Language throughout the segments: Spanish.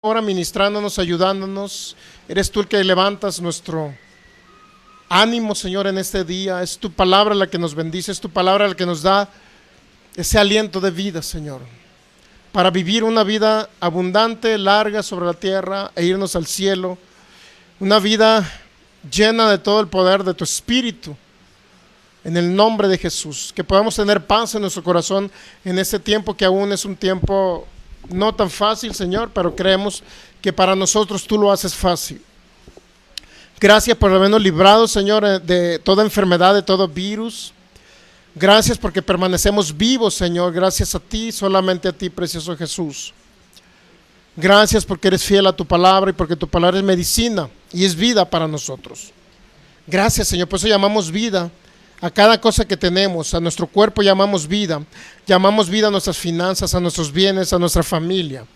ahora ministrándonos, ayudándonos. Eres tú el que levantas nuestro ánimo, Señor, en este día. Es tu palabra la que nos bendice, es tu palabra la que nos da ese aliento de vida, Señor, para vivir una vida abundante, larga sobre la tierra e irnos al cielo. Una vida llena de todo el poder de tu Espíritu. En el nombre de Jesús, que podamos tener paz en nuestro corazón en este tiempo que aún es un tiempo no tan fácil, Señor, pero creemos que para nosotros tú lo haces fácil. Gracias por habernos librado, Señor, de toda enfermedad, de todo virus. Gracias porque permanecemos vivos, Señor, gracias a ti, solamente a ti, precioso Jesús. Gracias porque eres fiel a tu palabra y porque tu palabra es medicina y es vida para nosotros. Gracias, Señor, por eso llamamos vida a cada cosa que tenemos. A nuestro cuerpo llamamos vida a nuestras finanzas, a nuestros bienes, a nuestra familia,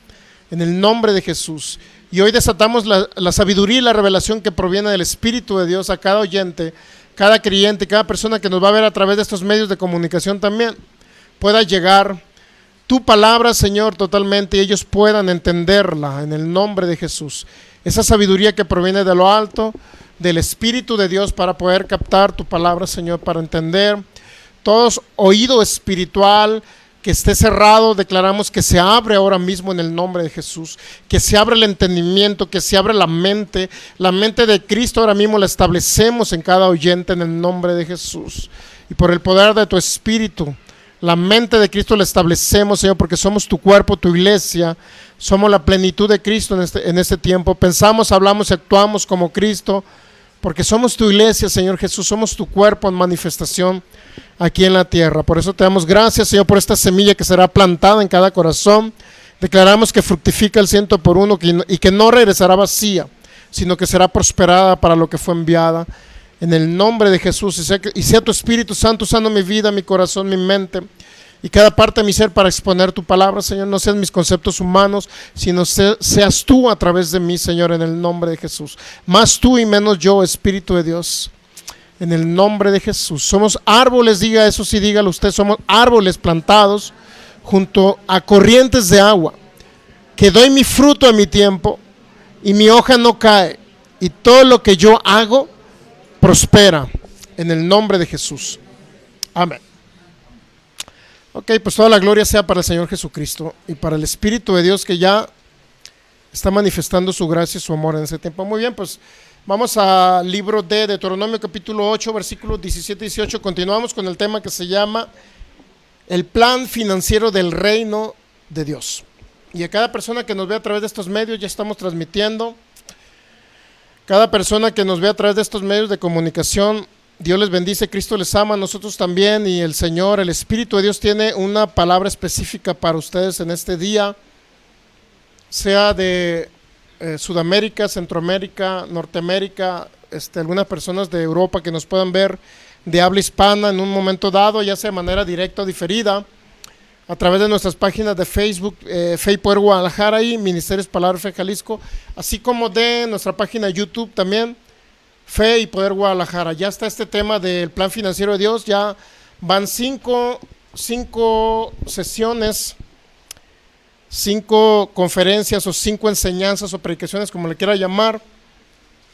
en el nombre de Jesús. Y hoy desatamos la sabiduría y la revelación que proviene del Espíritu de Dios a cada oyente, cada creyente, cada persona que nos va a ver a través de estos medios de comunicación también, pueda llegar tu palabra, Señor, totalmente, y ellos puedan entenderla en el nombre de Jesús. Esa sabiduría que proviene de lo alto, del Espíritu de Dios, para poder captar tu palabra, Señor, para entender. Todo oído espiritual que esté cerrado, declaramos que se abre ahora mismo en el nombre de Jesús, que se abre el entendimiento, que se abre la mente de Cristo ahora mismo la establecemos en cada oyente en el nombre de Jesús. Y por el poder de tu Espíritu, la mente de Cristo la establecemos, Señor, porque somos tu cuerpo, tu iglesia, somos la plenitud de Cristo en este tiempo. Pensamos, hablamos y actuamos como Cristo, porque somos tu iglesia, Señor Jesús, somos tu cuerpo en manifestación aquí en la tierra. Por eso te damos gracias, Señor, por esta semilla que será plantada en cada corazón. Declaramos que fructifica el 100 por 1 y que no regresará vacía, sino que será prosperada para lo que fue enviada. En el nombre de Jesús, y sea tu Espíritu Santo usando mi vida, mi corazón, mi mente y cada parte de mi ser para exponer tu palabra, Señor. No sean mis conceptos humanos, sino seas tú a través de mí, Señor, en el nombre de Jesús. Más tú y menos yo, Espíritu de Dios, en el nombre de Jesús. Somos árboles, diga eso, sí, dígalo usted, somos árboles plantados junto a corrientes de agua, que doy mi fruto en mi tiempo y mi hoja no cae, y todo lo que yo hago prospera, en el nombre de Jesús. Amén. Ok, pues toda la gloria sea para el Señor Jesucristo y para el Espíritu de Dios que ya está manifestando su gracia y su amor en ese tiempo. Muy bien, pues vamos al libro de Deuteronomio capítulo 8, versículos 17 y 18. Continuamos con el tema que se llama el plan financiero del reino de Dios. Y a cada persona que nos ve a través de estos medios, ya estamos transmitiendo. Cada persona que nos ve a través de estos medios de comunicación, Dios les bendice, Cristo les ama, nosotros también, y el Señor, el Espíritu de Dios tiene una palabra específica para ustedes en este día, sea de Sudamérica, Centroamérica, Norteamérica, algunas personas de Europa que nos puedan ver de habla hispana en un momento dado, ya sea de manera directa o diferida, a través de nuestras páginas de Facebook, Fe y Poder Guadalajara y Ministerios Palabra Fe Jalisco, así como de nuestra página de YouTube también, Fe y Poder Guadalajara. Ya está este tema del plan financiero de Dios, ya van cinco sesiones, 5 conferencias o 5 enseñanzas o predicaciones, como le quiera llamar,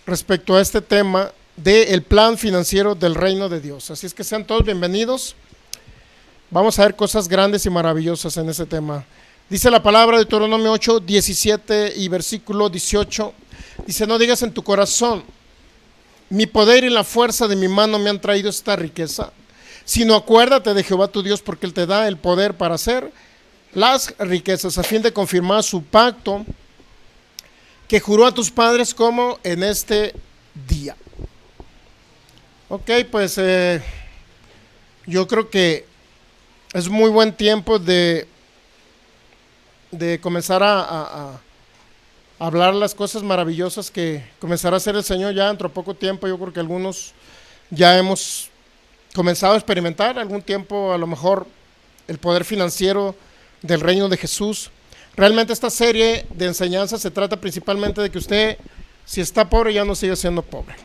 respecto a este tema del plan financiero del reino de Dios. Así es que sean todos bienvenidos. Vamos a ver cosas grandes y maravillosas en ese tema. Dice la palabra de Deuteronomio 8, 17 y versículo 18. Dice, no digas en tu corazón, mi poder y la fuerza de mi mano me han traído esta riqueza, sino acuérdate de Jehová tu Dios, porque Él te da el poder para hacer las riquezas, a fin de confirmar su pacto que juró a tus padres como en este día. Ok, pues yo creo que es muy buen tiempo de comenzar a hablar las cosas maravillosas que comenzará a hacer el Señor ya dentro de poco tiempo. Yo creo que algunos ya hemos comenzado a experimentar algún tiempo, a lo mejor, el poder financiero del reino de Jesús. Realmente esta serie de enseñanzas se trata principalmente de que usted, si está pobre, ya no siga siendo pobre.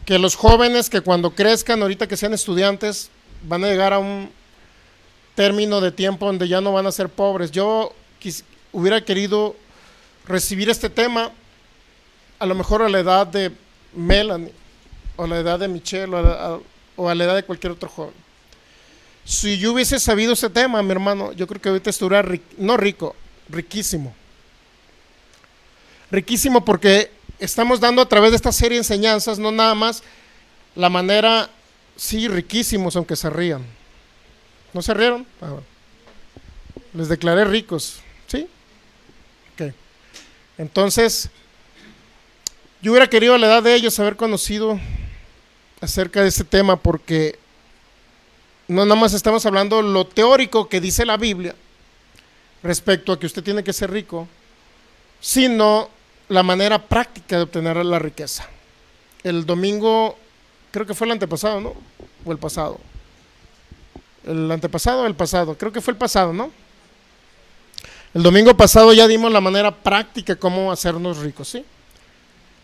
Que los jóvenes que cuando crezcan, ahorita que sean estudiantes, van a llegar a un término de tiempo donde ya no van a ser pobres. Yo hubiera querido recibir este tema, a lo mejor a la edad de Melanie, o a la edad de Michelle, o a la edad de cualquier otro joven. Si yo hubiese sabido ese tema, mi hermano, yo creo que ahorita estuviera no rico, riquísimo. Riquísimo, porque estamos dando a través de esta serie de enseñanzas, no nada más la manera, sí, riquísimos, aunque se rían. ¿No se rieron? Bueno. Les declaré ricos, ¿sí? Ok. Entonces, yo hubiera querido a la edad de ellos haber conocido acerca de este tema, porque no nada más estamos hablando lo teórico que dice la Biblia respecto a que usted tiene que ser rico, sino la manera práctica de obtener la riqueza. El domingo, creo que fue el antepasado, ¿no? O el pasado. El antepasado o el pasado, creo que fue el pasado, ¿no? El domingo pasado ya dimos la manera práctica cómo hacernos ricos, ¿sí?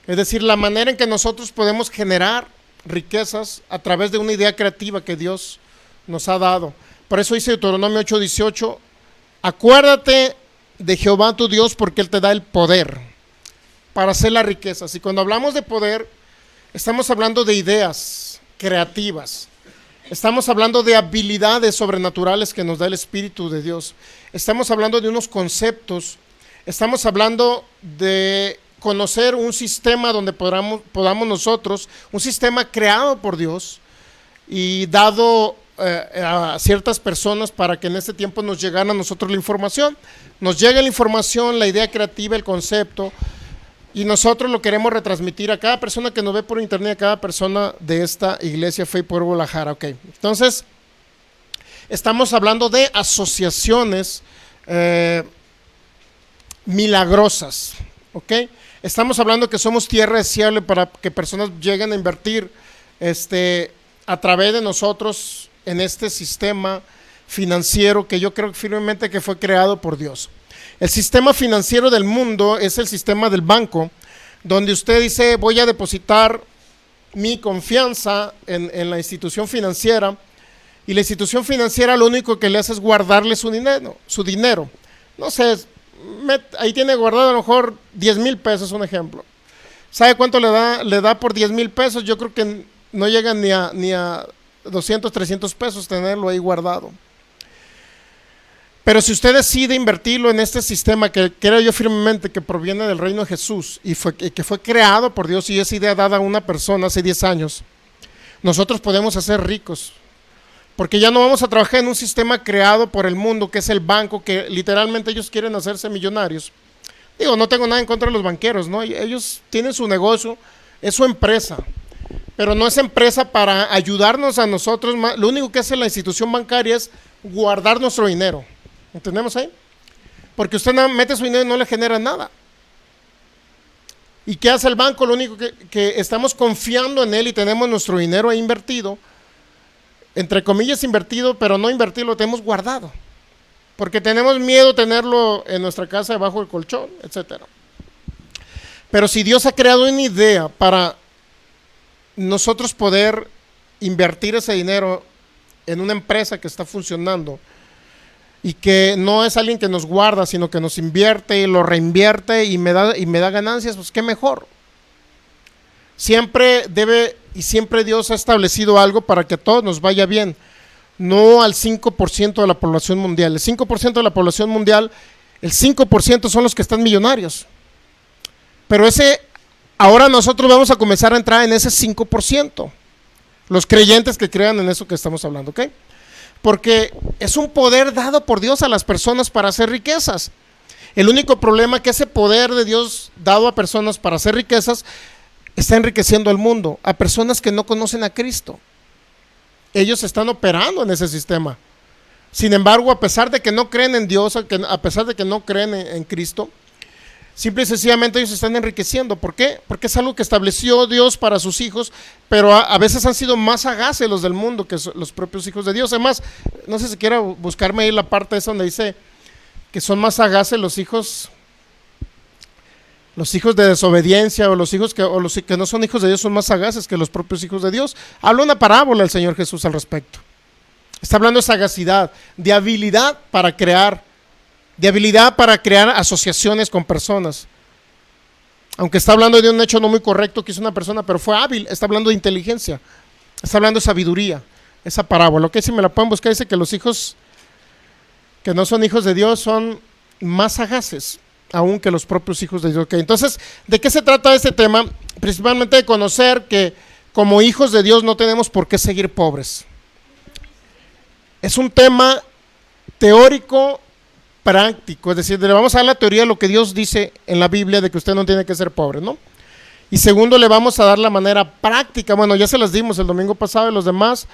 Es decir, la manera en que nosotros podemos generar riquezas a través de una idea creativa que Dios nos ha dado. Por eso dice Deuteronomio 8:18, acuérdate de Jehová tu Dios, porque Él te da el poder para hacer las riquezas. Y cuando hablamos de poder, estamos hablando de ideas creativas. Estamos hablando de habilidades sobrenaturales que nos da el Espíritu de Dios. Estamos hablando de unos conceptos. Estamos hablando de conocer un sistema donde podamos nosotros, un sistema creado por Dios y dado a ciertas personas para que en este tiempo nos llegara a nosotros la información. Nos llega la información, la idea creativa, el concepto, y nosotros lo queremos retransmitir a cada persona que nos ve por internet, a cada persona de esta iglesia Fe y Poder Guadalajara. Ok, entonces estamos hablando de asociaciones milagrosas. Ok, estamos hablando que somos tierra deseable para que personas lleguen a invertir a través de nosotros en este sistema financiero que yo creo firmemente que fue creado por Dios. El sistema financiero del mundo es el sistema del banco, donde usted dice, voy a depositar mi confianza en la institución financiera, y la institución financiera lo único que le hace es guardarle su dinero. No sé, ahí tiene guardado a lo mejor 10,000 pesos, un ejemplo. ¿Sabe cuánto le da por 10,000 pesos? Yo creo que no llega ni a 200, 300 pesos tenerlo ahí guardado. Pero si usted decide invertirlo en este sistema que creo yo firmemente que proviene del reino de Jesús y que fue creado por Dios, y esa idea dada a una persona hace 10 años, nosotros podemos hacer ricos, porque ya no vamos a trabajar en un sistema creado por el mundo, que es el banco, que literalmente ellos quieren hacerse millonarios. Digo, no tengo nada en contra de los banqueros, ¿no? Ellos tienen su negocio, es su empresa, pero no es empresa para ayudarnos a nosotros. Lo único que hace la institución bancaria es guardar nuestro dinero. ¿Entendemos ahí? Porque usted mete su dinero y no le genera nada. ¿Y qué hace el banco? Lo único que estamos confiando en él y tenemos nuestro dinero ahí invertido, entre comillas invertido, pero no invertido, lo tenemos guardado. Porque tenemos miedo de tenerlo en nuestra casa debajo del colchón, etc. Pero si Dios ha creado una idea para nosotros poder invertir ese dinero en una empresa que está funcionando, y que no es alguien que nos guarda, sino que nos invierte y lo reinvierte y me da ganancias, pues qué mejor. Siempre Dios ha establecido algo para que a todos nos vaya bien, no al 5% de la población mundial. El 5% de la población mundial, el 5% son los que están millonarios. Pero ahora nosotros vamos a comenzar a entrar en ese 5%, los creyentes que crean en eso que estamos hablando, ¿ok? Porque es un poder dado por Dios a las personas para hacer riquezas. El único problema es que ese poder de Dios dado a personas para hacer riquezas está enriqueciendo al mundo, a personas que no conocen a Cristo. Ellos están operando en ese sistema. Sin embargo, a pesar de que no creen en Dios, a pesar de que no creen en Cristo, simple y sencillamente ellos se están enriqueciendo. ¿Por qué? Porque es algo que estableció Dios para sus hijos, pero a veces han sido más sagaces los del mundo que los propios hijos de Dios. Además, no sé si quiera buscarme ahí la parte esa donde dice que son más sagaces los hijos de desobediencia, o los que no son hijos de Dios son más sagaces que los propios hijos de Dios. Habla una parábola el Señor Jesús al respecto. Está hablando de sagacidad, de habilidad para crear asociaciones con personas. Aunque está hablando de un hecho no muy correcto que hizo una persona, pero fue hábil, está hablando de inteligencia, está hablando de sabiduría, esa parábola. Ok, si me la pueden buscar, dice que los hijos que no son hijos de Dios son más sagaces aún que los propios hijos de Dios. Okay, entonces, ¿de qué se trata este tema? Principalmente de conocer que como hijos de Dios no tenemos por qué seguir pobres. Es un tema teórico práctico, es decir, le vamos a dar la teoría de lo que Dios dice en la Biblia de que usted no tiene que ser pobre, ¿no? Y segundo, le vamos a dar la manera práctica. Bueno, ya se las dimos el domingo pasado y los demás,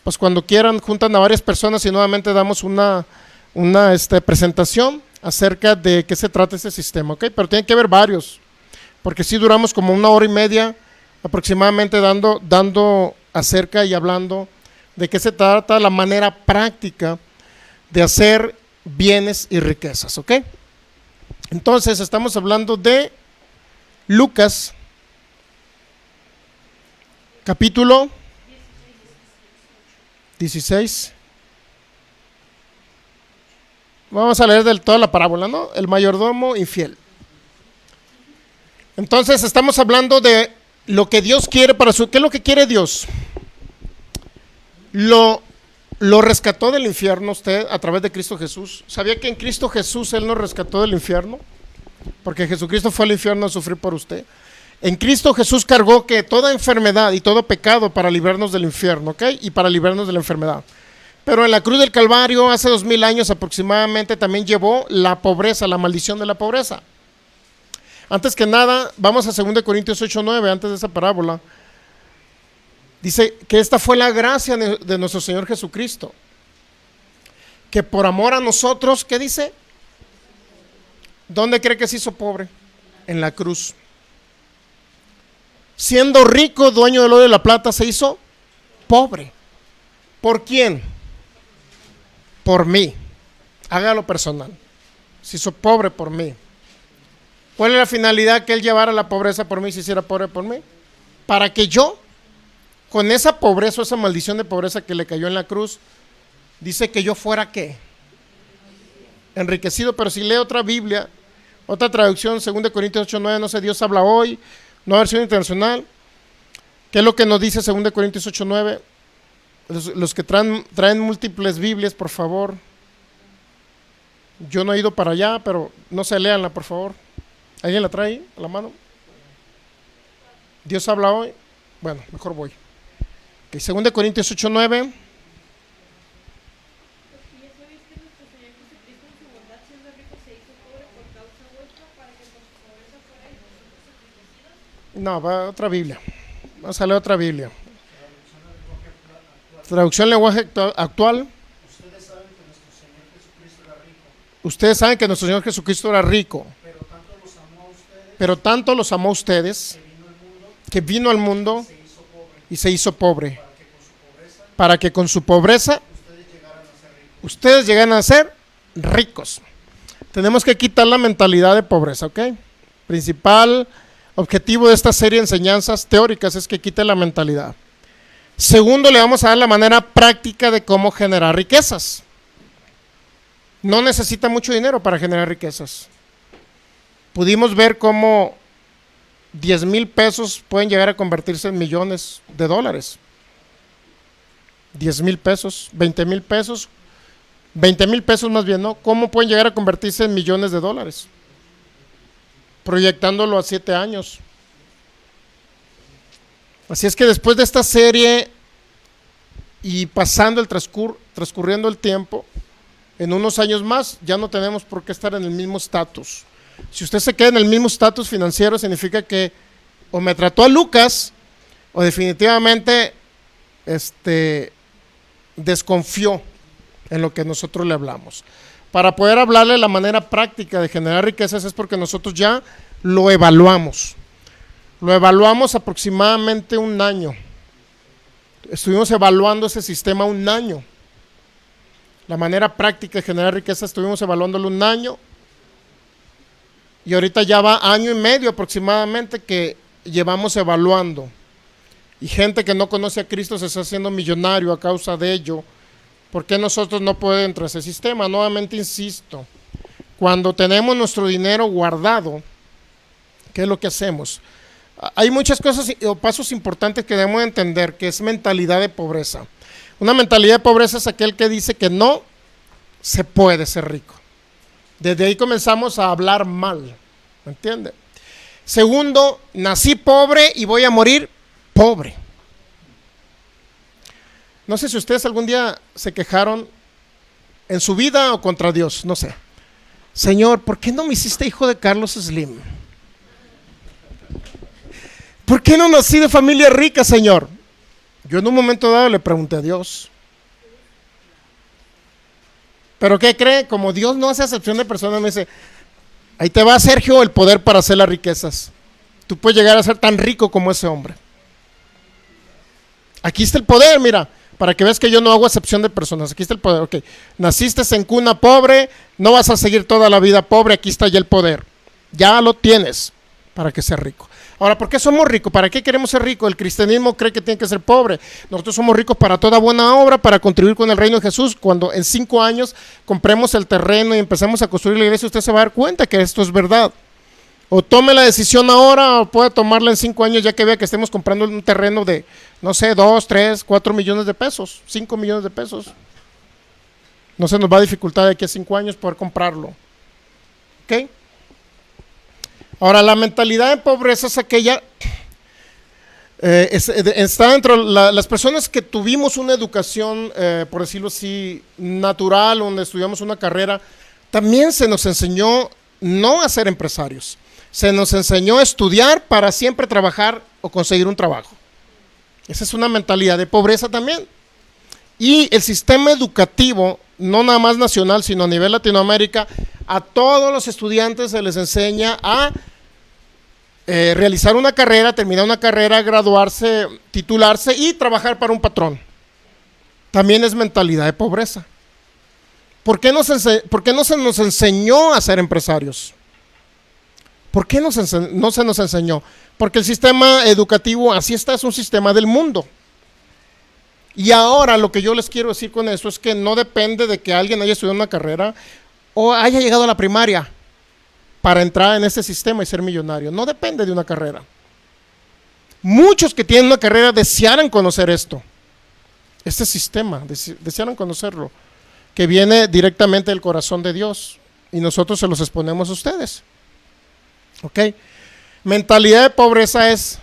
pues cuando quieran juntan a varias personas y nuevamente damos una presentación acerca de qué se trata este sistema, ¿ok? Pero tiene que haber varios, porque sí duramos como 1 hora y media aproximadamente dando acerca y hablando de qué se trata la manera práctica de hacer bienes y riquezas, ¿ok? Entonces estamos hablando de Lucas capítulo 16. Vamos a leer toda la parábola, ¿no? El mayordomo infiel. Entonces estamos hablando de lo que Dios quiere para su... ¿Qué es lo que quiere Dios? Lo rescató del infierno usted a través de Cristo Jesús. ¿Sabía que en Cristo Jesús Él nos rescató del infierno? Porque Jesucristo fue al infierno a sufrir por usted. En Cristo Jesús cargó que toda enfermedad y todo pecado para librarnos del infierno, ¿ok? Y para librarnos de la enfermedad. Pero en la cruz del Calvario, hace 2000 años aproximadamente, también llevó la pobreza, la maldición de la pobreza. Antes que nada, vamos a 2 Corintios 8:9, antes de esa parábola. Dice que esta fue la gracia de nuestro Señor Jesucristo, que por amor a nosotros, ¿qué dice? ¿Dónde cree que se hizo pobre? En la cruz. Siendo rico, dueño del oro y la plata, se hizo pobre. ¿Por quién? Por mí. Hágalo personal. Se hizo pobre por mí. ¿Cuál es la finalidad? Que Él llevara la pobreza por mí y se hiciera pobre por mí. Para que yo, con esa pobreza, esa maldición de pobreza que le cayó en la cruz, dice que yo fuera ¿qué? Enriquecido. Pero si lee otra Biblia, otra traducción, 2 Corintios 8:9, no sé, Dios habla hoy, nueva versión internacional. ¿Qué es lo que nos dice 2 Corintios 8:9? Los que traen múltiples Biblias, por favor. Yo no he ido para allá, pero no se léanla, por favor. ¿Alguien la trae a la mano? Dios habla hoy. Bueno, mejor voy. Okay, 2 Corintios 8:9. No, va a otra Biblia. Vamos a leer otra Biblia. Traducción lenguaje actual. Ustedes saben que nuestro Señor Jesucristo era rico. Pero tanto los amó a ustedes que vino al mundo y se hizo pobre. Para que con su pobreza ustedes llegaran a ser ricos. Tenemos que quitar la mentalidad de pobreza, ¿ok? Principal objetivo de esta serie de enseñanzas teóricas es que quite la mentalidad. Segundo, le vamos a dar la manera práctica de cómo generar riquezas. No necesita mucho dinero para generar riquezas. Pudimos ver cómo 10,000 pesos pueden llegar a convertirse en millones de dólares. 10,000 pesos, 20,000 pesos, 20,000 pesos más bien, ¿no? ¿Cómo pueden llegar a convertirse en millones de dólares? Proyectándolo a 7 años. Así es que después de esta serie y pasando transcurriendo el tiempo, en unos años más ya no tenemos por qué estar en el mismo estatus. Si usted se queda en el mismo estatus financiero, significa que o me trató a Lucas o definitivamente desconfió en lo que nosotros le hablamos. Para poder hablarle la manera práctica de generar riquezas es porque nosotros ya lo evaluamos. Lo evaluamos aproximadamente 1 año. Estuvimos evaluando ese sistema 1 año. La manera práctica de generar riqueza estuvimos evaluándolo 1 año. Y ahorita ya va 1 año y medio aproximadamente que llevamos evaluando. Y gente que no conoce a Cristo se está haciendo millonario a causa de ello. ¿Por qué nosotros no podemos entrar a ese sistema? Nuevamente insisto, cuando tenemos nuestro dinero guardado, ¿Qué es lo que hacemos? Hay muchas cosas o pasos importantes que debemos entender, que es mentalidad de pobreza. Una mentalidad de pobreza es aquel que dice que no se puede ser rico. Desde ahí comenzamos a hablar mal, ¿me entiende? Segundo, nací pobre y voy a morir pobre. No sé si ustedes algún día se quejaron en su vida o contra Dios, no sé. Señor, ¿por qué no me hiciste hijo de Carlos Slim? ¿Por qué no nací de familia rica, Señor? Yo en un momento dado le pregunté a Dios. ¿Pero qué cree? Como Dios no hace acepción de personas, me dice, ahí te va, Sergio, el poder para hacer las riquezas. Tú puedes llegar a ser tan rico como ese hombre. Aquí está el poder, mira, para que veas que yo no hago acepción de personas. Aquí está el poder, ok. Naciste en cuna pobre, no vas a seguir toda la vida pobre, aquí está ya el poder. Ya lo tienes para que seas rico. Ahora, ¿por qué somos ricos? ¿Para qué queremos ser ricos? El cristianismo cree que tiene que ser pobre. Nosotros somos ricos para toda buena obra, para contribuir con el reino de Jesús. Cuando en 5 años compremos el terreno y empecemos a construir la iglesia, usted se va a dar cuenta que esto es verdad. O tome la decisión ahora, o puede tomarla en 5 años, ya que vea que estemos comprando un terreno de, no sé, 2, 3, 4 millones de pesos, 5 millones de pesos. No se nos va a dificultar de aquí a 5 años poder comprarlo. ¿Ok? Ahora, la mentalidad de pobreza es aquella, está dentro de las personas que tuvimos una educación, por decirlo así, natural, donde estudiamos una carrera, también se nos enseñó no a ser empresarios. Se nos enseñó a estudiar para siempre trabajar o conseguir un trabajo. Esa es una mentalidad de pobreza también. Y el sistema educativo, no nada más nacional, sino a nivel Latinoamérica, a todos los estudiantes se les enseña a realizar una carrera, terminar una carrera, graduarse, titularse y trabajar para un patrón. También es mentalidad de pobreza. ¿Por qué no se nos enseñó a ser empresarios? ¿Por qué no se nos enseñó? Porque el sistema educativo, así está, es un sistema del mundo. Y ahora lo que yo les quiero decir con eso es que no depende de que alguien haya estudiado una carrera o haya llegado a la primaria para entrar en este sistema y ser millonario. No depende de una carrera. Muchos que tienen una carrera desearan conocer esto, este sistema, desearan conocerlo, que viene directamente del corazón de Dios, y nosotros se los exponemos a ustedes. ¿Ok? Mentalidad de pobreza es,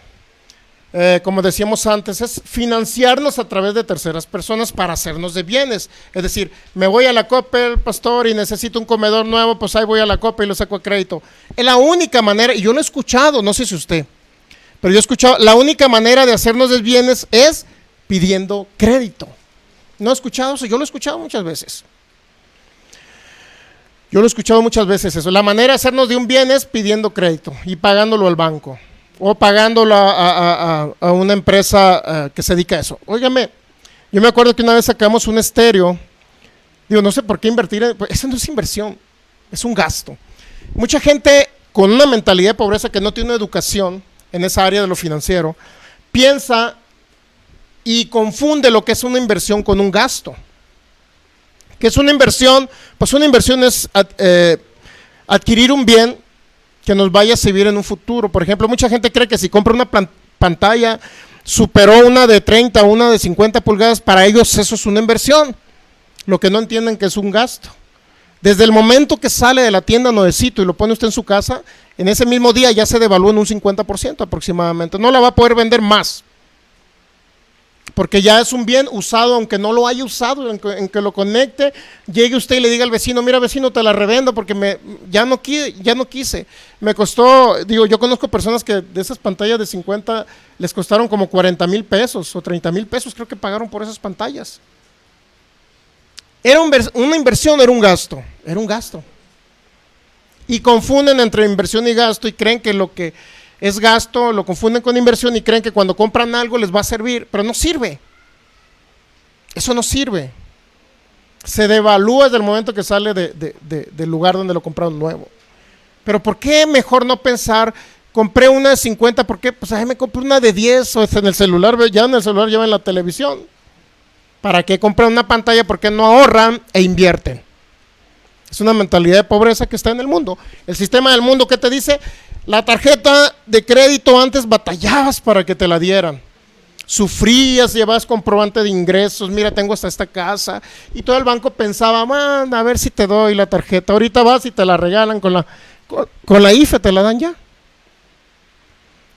como decíamos antes, es financiarnos a través de terceras personas para hacernos de bienes. Es decir, me voy a la Coppel, pastor, y necesito un comedor nuevo, pues ahí voy a la Coppel y lo saco a crédito. Es la única manera, y yo lo he escuchado, no sé si usted, pero yo he escuchado, la única manera de hacernos de bienes es pidiendo crédito. ¿No he escuchado eso? Yo lo he escuchado muchas veces. Yo lo he escuchado muchas veces eso. La manera de hacernos de un bien es pidiendo crédito y pagándolo al banco o pagándolo a una empresa que se dedica a eso. Óigame, yo me acuerdo que una vez sacamos un estéreo. Digo, no sé por qué invertir. Pues eso no es inversión, es un gasto. Mucha gente con una mentalidad de pobreza que no tiene una educación en esa área de lo financiero, piensa y confunde lo que es una inversión con un gasto. ¿Qué es una inversión? Pues una inversión es adquirir un bien que nos vaya a servir en un futuro. Por ejemplo, mucha gente cree que si compra una pantalla, superó una de 30, una de 50 pulgadas, para ellos eso es una inversión. Lo que no entienden que es un gasto. Desde el momento que sale de la tienda nuevecito y lo pone usted en su casa, en ese mismo día ya se devalúa en un 50% aproximadamente. No la va a poder vender más, porque ya es un bien usado, aunque no lo haya usado, en que lo conecte, llegue usted y le diga al vecino, mira vecino, te la revendo porque ya no quise, me costó, digo, yo conozco personas que de esas pantallas de 50 les costaron como 40,000 pesos o 30,000 pesos, creo que pagaron por esas pantallas. ¿Era una inversión o era un gasto? Era un gasto. Y confunden entre inversión y gasto y creen que lo que es gasto, lo confunden con inversión y creen que cuando compran algo les va a servir, pero no sirve. Eso no sirve. Se devalúa desde el momento que sale del lugar donde lo compraron nuevo. Pero ¿por qué mejor no pensar, compré una de 50, ¿por qué? Pues ahí me compré una de 10 o en el celular, ya en el celular llevan la televisión. ¿Para qué compran una pantalla? ¿Por qué no ahorran e invierten? Es una mentalidad de pobreza que está en el mundo. El sistema del mundo, ¿qué te dice? La tarjeta de crédito antes batallabas para que te la dieran. Sufrías, llevabas comprobante de ingresos, mira, tengo hasta esta casa. Y todo el banco pensaba, man, a ver si te doy la tarjeta. Ahorita vas y te la regalan con la IFE, te la dan ya.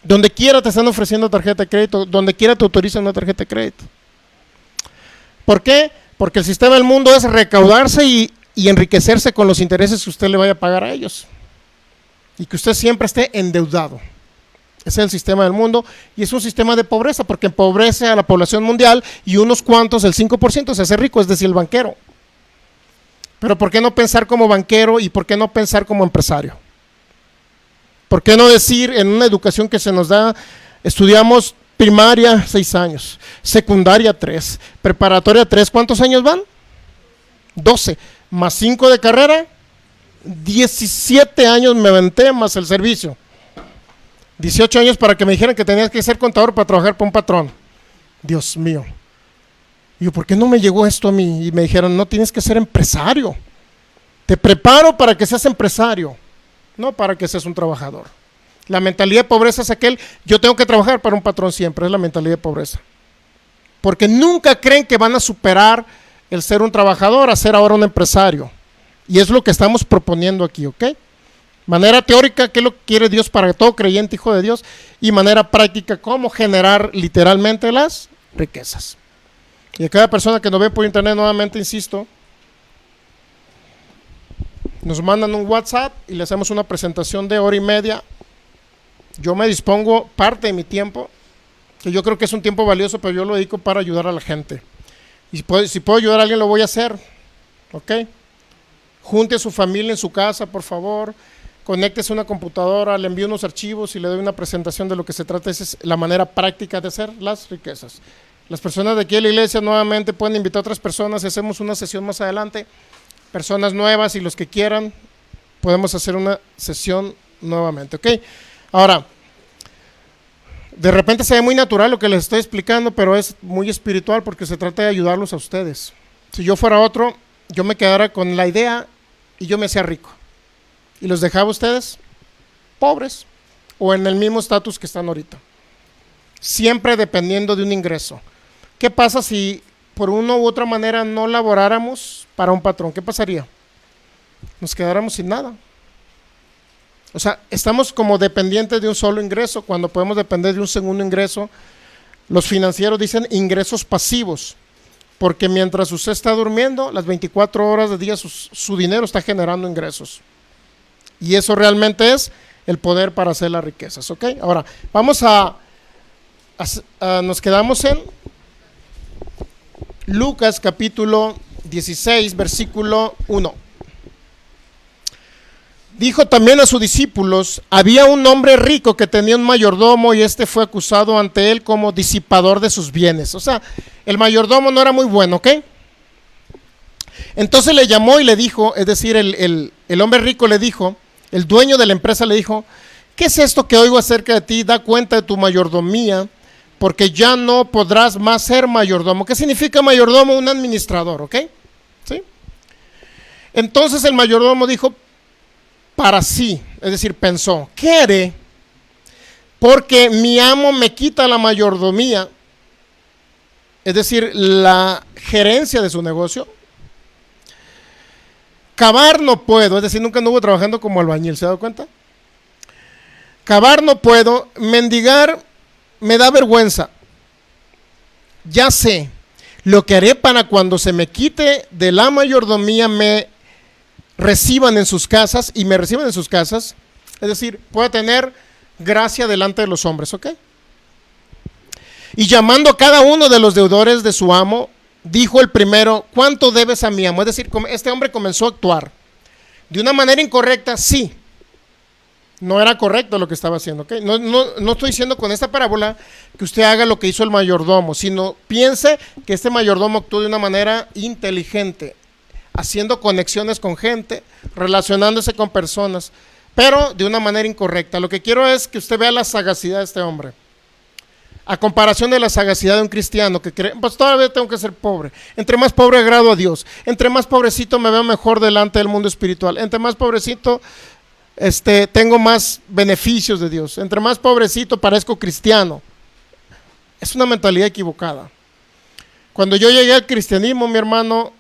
Donde quiera te están ofreciendo tarjeta de crédito, donde quiera te autorizan una tarjeta de crédito. ¿Por qué? Porque el sistema del mundo es recaudarse y enriquecerse con los intereses que usted le vaya a pagar a ellos. Y que usted siempre esté endeudado. Ese es el sistema del mundo y es un sistema de pobreza porque empobrece a la población mundial y unos cuantos, el 5%, se hace rico, es decir, el banquero. Pero ¿por qué no pensar como banquero y por qué no pensar como empresario? ¿Por qué no decir en una educación que se nos da, estudiamos primaria 6 años, secundaria 3, preparatoria 3, ¿cuántos años van? 12, más 5 de carrera, 17 años me aventé más el servicio. 18 años para que me dijeran que tenías que ser contador para trabajar para un patrón. Dios mío. Y yo, ¿por qué no me llegó esto a mí? Y me dijeron, no, tienes que ser empresario. Te preparo para que seas empresario, no para que seas un trabajador. La mentalidad de pobreza es aquel, yo tengo que trabajar para un patrón siempre, es la mentalidad de pobreza. Porque nunca creen que van a superar el ser un trabajador a ser ahora un empresario. Y es lo que estamos proponiendo aquí, ¿ok? Manera teórica, ¿qué es lo que quiere Dios para todo creyente, hijo de Dios? Y manera práctica, cómo generar literalmente las riquezas. Y a cada persona que nos ve por internet, nuevamente insisto, nos mandan un WhatsApp y le hacemos una presentación de 1:30. Yo me dispongo parte de mi tiempo, que yo creo que es un tiempo valioso, pero yo lo dedico para ayudar a la gente. Y si puedo ayudar a alguien, lo voy a hacer, ¿ok? Junte a su familia en su casa, por favor. Conéctese a una computadora, le envío unos archivos y le doy una presentación de lo que se trata. Esa es la manera práctica de hacer las riquezas. Las personas de aquí de la iglesia nuevamente pueden invitar a otras personas y hacemos una sesión más adelante. Personas nuevas y los que quieran, podemos hacer una sesión nuevamente, ¿ok? Ahora, de repente se ve muy natural lo que les estoy explicando, pero es muy espiritual porque se trata de ayudarlos a ustedes. Si yo fuera otro, yo me quedara con la idea y yo me hacía rico. Y los dejaba a ustedes pobres o en el mismo estatus que están ahorita. Siempre dependiendo de un ingreso. ¿Qué pasa si por una u otra manera no laboráramos para un patrón? ¿Qué pasaría? Nos quedáramos sin nada. O sea, estamos como dependientes de un solo ingreso cuando podemos depender de un segundo ingreso. Los financieros dicen ingresos pasivos, porque mientras usted está durmiendo, las 24 horas del día su dinero está generando ingresos. Y eso realmente es el poder para hacer las riquezas, ¿ok? Ahora, vamos nos quedamos en Lucas capítulo 16, versículo 1. Dijo también a sus discípulos, había un hombre rico que tenía un mayordomo y este fue acusado ante él como disipador de sus bienes. O sea, el mayordomo no era muy bueno, ¿ok? Entonces le llamó y le dijo, es decir, el hombre rico le dijo, el dueño de la empresa le dijo, ¿qué es esto que oigo acerca de ti? Da cuenta de tu mayordomía, porque ya no podrás más ser mayordomo. ¿Qué significa mayordomo? Un administrador, ¿ok? ¿Sí? Entonces el mayordomo dijo para sí, es decir, pensó, ¿qué haré? Porque mi amo me quita la mayordomía, es decir, la gerencia de su negocio. Cavar no puedo, es decir, nunca anduvo trabajando como albañil, ¿se ha dado cuenta? Cavar no puedo, mendigar me da vergüenza. Ya sé, lo que haré para cuando se me quite de la mayordomía me reciban en sus casas y me reciban en sus casas, es decir, puede tener gracia delante de los hombres, ¿ok? Y llamando a cada uno de los deudores de su amo, dijo el primero, ¿cuánto debes a mi amo? Es decir, este hombre comenzó a actuar de una manera incorrecta, sí, no era correcto lo que estaba haciendo, ¿ok? No estoy diciendo con esta parábola que usted haga lo que hizo el mayordomo, sino piense que este mayordomo actuó de una manera inteligente, haciendo conexiones con gente, relacionándose con personas, pero de una manera incorrecta. Lo que quiero es que usted vea la sagacidad de este hombre, a comparación de la sagacidad de un cristiano que cree, pues todavía tengo que ser pobre. Entre más pobre agrado a Dios, entre más pobrecito me veo mejor delante del mundo espiritual, entre más pobrecito tengo más beneficios de Dios. Entre más pobrecito parezco cristiano. Es una mentalidad equivocada. Cuando yo llegué al cristianismo, mi hermano,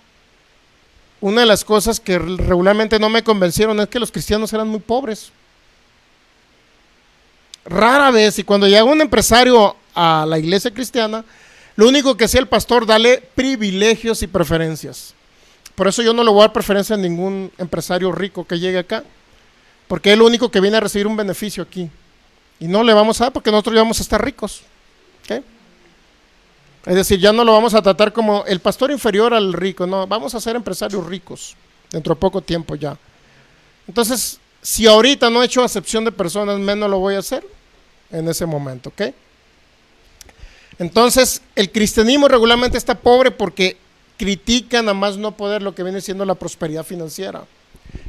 una de las cosas que regularmente no me convencieron es que los cristianos eran muy pobres. Rara vez, y cuando llega un empresario a la iglesia cristiana, lo único que hacía el pastor, darle privilegios y preferencias. Por eso yo no le voy a dar preferencia a ningún empresario rico que llegue acá, porque es el único que viene a recibir un beneficio aquí. Y no le vamos a dar porque nosotros ya vamos a estar ricos. ¿Okay? Es decir, ya no lo vamos a tratar como el pastor inferior al rico, no, vamos a ser empresarios ricos dentro de poco tiempo ya. Entonces, si ahorita no he hecho acepción de personas, menos lo voy a hacer en ese momento, ¿ok? Entonces, el cristianismo regularmente está pobre porque critican a más no poder lo que viene siendo la prosperidad financiera,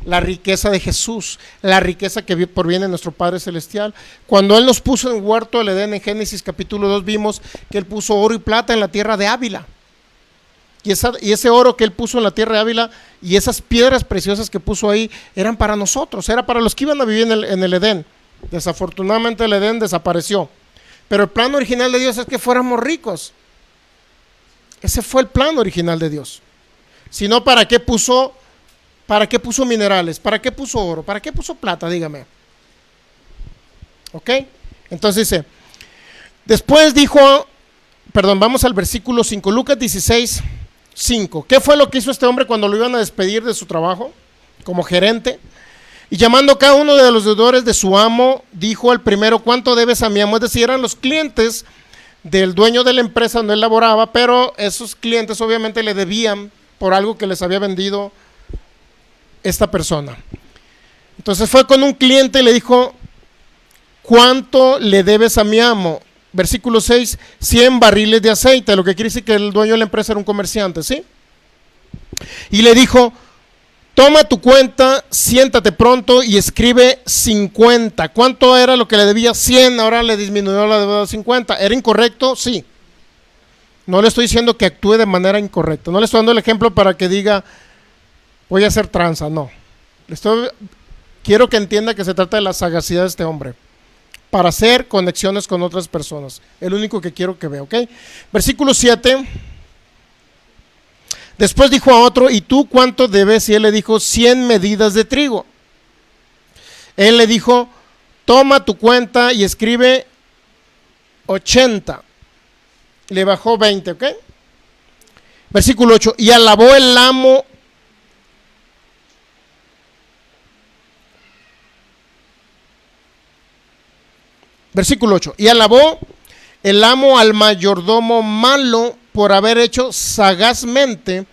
la riqueza de Jesús, la riqueza que proviene de nuestro Padre Celestial. Cuando Él nos puso en el huerto del Edén, en Génesis capítulo 2, vimos que Él puso oro y plata en la tierra de Ávila. Y ese oro que Él puso en la tierra de Ávila y esas piedras preciosas que puso ahí eran para nosotros, era para los que iban a vivir en el Edén. Desafortunadamente el Edén desapareció. Pero el plan original de Dios es que fuéramos ricos. Ese fue el plan original de Dios. Si no, ¿para qué puso minerales? ¿Para qué puso oro? ¿Para qué puso plata? Dígame. ¿Ok? Entonces dice, después dijo, vamos al versículo 5, Lucas 16, 5. ¿Qué fue lo que hizo este hombre cuando lo iban a despedir de su trabajo como gerente? Y llamando a cada uno de los deudores de su amo, dijo al primero, ¿cuánto debes a mi amo? Es decir, eran los clientes del dueño de la empresa donde él laboraba, pero esos clientes obviamente le debían por algo que les había vendido esta persona. Entonces fue con un cliente y le dijo, ¿cuánto le debes a mi amo? Versículo 6, 100 barriles de aceite, lo que quiere decir que el dueño de la empresa era un comerciante, ¿sí? Y le dijo, toma tu cuenta, siéntate pronto y escribe 50. ¿Cuánto era lo que le debía? 100, ahora le disminuyó la deuda a 50. ¿Era incorrecto? Sí. No le estoy diciendo que actúe de manera incorrecta. No le estoy dando el ejemplo para que diga, voy a hacer tranza, no. Quiero que entienda que se trata de la sagacidad de este hombre para hacer conexiones con otras personas. El único que quiero que vea, ¿ok? Versículo 7. Después dijo a otro, ¿y tú cuánto debes? Y él le dijo, 100 medidas de trigo. Él le dijo, toma tu cuenta y escribe 80. Le bajó 20, ¿ok? Versículo 8, y alabó el amo. Versículo 8, y alabó el amo al mayordomo malo por haber hecho sagazmente,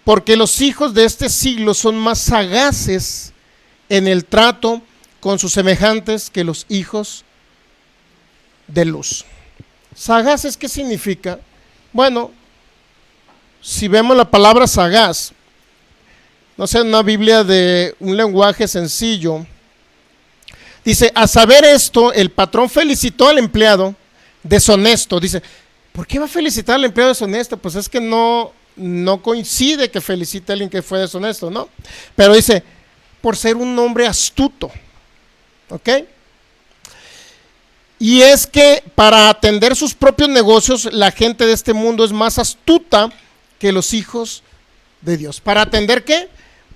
porque los hijos de este siglo son más sagaces en el trato con sus semejantes que los hijos de luz. Sagaces, ¿qué significa? Bueno, si vemos la palabra sagaz, no sé, en una Biblia de un lenguaje sencillo, dice, a saber esto, el patrón felicitó al empleado deshonesto. Dice, ¿por qué va a felicitar al empleado deshonesto? Pues es que no coincide que felicite a alguien que fue deshonesto, ¿no? Pero dice, por ser un hombre astuto, ¿ok? Y es que para atender sus propios negocios, la gente de este mundo es más astuta que los hijos de Dios. ¿Para atender qué?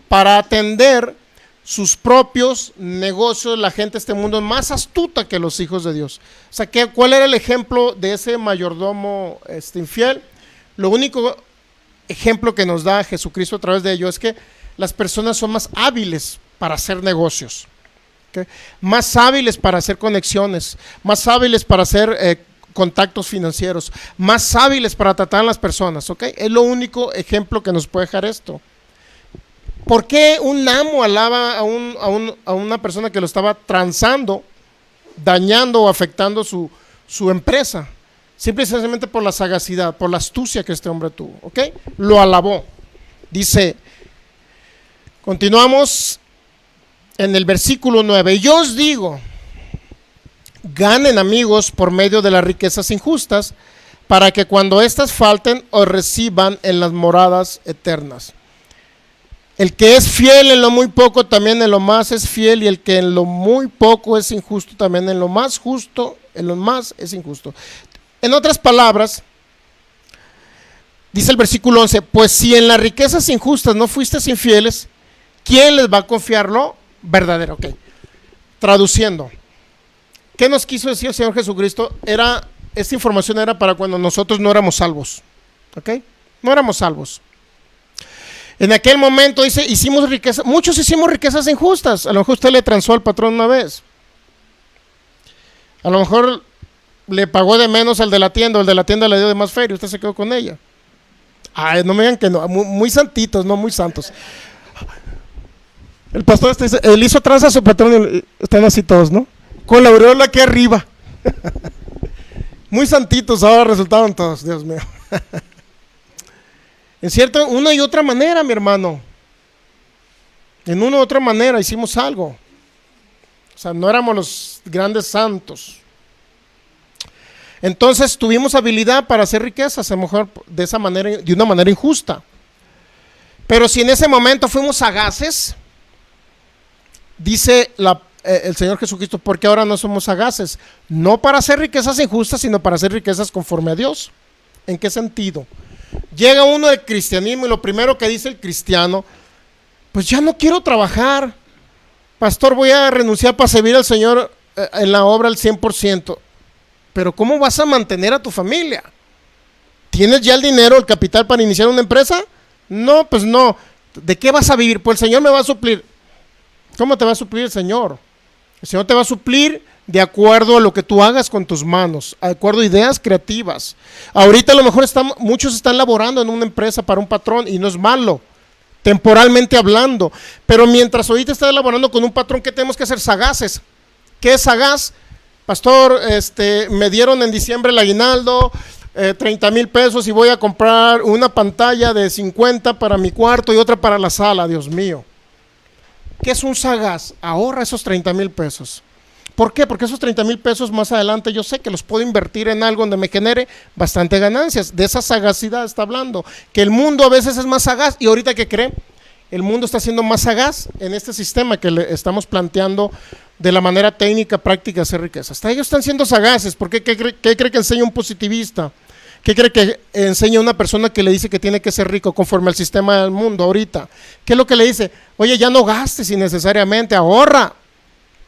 Para atender sus propios negocios, la gente de este mundo es más astuta que los hijos de Dios. O sea, ¿cuál era el ejemplo de ese mayordomo infiel? Lo único ejemplo que nos da Jesucristo a través de ello es que las personas son más hábiles para hacer negocios, ¿okay? Más hábiles para hacer conexiones, más hábiles para hacer contactos financieros, más hábiles para tratar a las personas, ¿ok? Es lo único ejemplo que nos puede dejar esto. ¿Por qué un amo alaba a una persona que lo estaba transando, dañando o afectando su empresa? Simple y sencillamente por la sagacidad, por la astucia que este hombre tuvo, ¿ok? Lo alabó. Dice, continuamos en el versículo 9. Yo os digo, ganen amigos por medio de las riquezas injustas, para que cuando éstas falten os reciban en las moradas eternas. El que es fiel en lo muy poco, también en lo más es fiel, y el que en lo muy poco es injusto, también en lo más justo, en lo más es injusto. En otras palabras, dice el versículo 11, pues si en las riquezas injustas no fuiste infieles, ¿quién les va a confiar lo verdadero? Ok, traduciendo, ¿qué nos quiso decir el Señor Jesucristo? Esta información era para cuando nosotros no éramos salvos, ok, no éramos salvos. En aquel momento dice, hicimos riquezas, muchos hicimos riquezas injustas. A lo mejor usted le transó al patrón una vez. A lo mejor le pagó de menos al de la tienda, o el de la tienda le dio de más feria y usted se quedó con ella. Ay, no me digan que no, muy santitos, no muy santos. El pastor dice, él hizo tranza a su patrón y están así todos, ¿no? Con la aureola aquí arriba. Muy santitos ahora resultaron todos, Dios mío. En cierta, una y otra manera, mi hermano. En una u otra manera hicimos algo. O sea, no éramos los grandes santos. Entonces tuvimos habilidad para hacer riquezas, a lo mejor de esa manera, de una manera injusta. Pero si en ese momento fuimos sagaces, dice el Señor Jesucristo, porque ahora no somos sagaces, no para hacer riquezas injustas, sino para hacer riquezas conforme a Dios. ¿En qué sentido? Llega uno del cristianismo y lo primero que dice el cristiano, pues ya no quiero trabajar, pastor, voy a renunciar para servir al Señor en la obra al 100%. Pero ¿cómo vas a mantener a tu familia? ¿Tienes ya el dinero, el capital para iniciar una empresa? No, pues no. ¿De qué vas a vivir? Pues el Señor me va a suplir. ¿Cómo te va a suplir el Señor? El Señor te va a suplir de acuerdo a lo que tú hagas con tus manos, de acuerdo a ideas creativas. Ahorita a lo mejor muchos están laborando en una empresa para un patrón y no es malo, temporalmente hablando, pero mientras ahorita estás laborando con un patrón, ¿qué tenemos que hacer? Sagaces. ¿Qué es sagaz? Pastor, me dieron en diciembre el aguinaldo, 30,000 pesos y voy a comprar una pantalla de 50 para mi cuarto y otra para la sala, Dios mío. ¿Qué es un sagaz? Ahorra esos 30,000 pesos. ¿Por qué? Porque esos 30,000 pesos más adelante yo sé que los puedo invertir en algo donde me genere bastante ganancias. De esa sagacidad está hablando. Que el mundo a veces es más sagaz y ahorita, ¿qué cree? El mundo está siendo más sagaz en este sistema que le estamos planteando de la manera técnica, práctica de hacer riqueza. Hasta ellos están siendo sagaces. ¿Por qué? ¿Qué cree que enseña un positivista? ¿Qué cree que enseña una persona que le dice que tiene que ser rico conforme al sistema del mundo ahorita? ¿Qué es lo que le dice? Oye, ya no gastes innecesariamente, ahorra.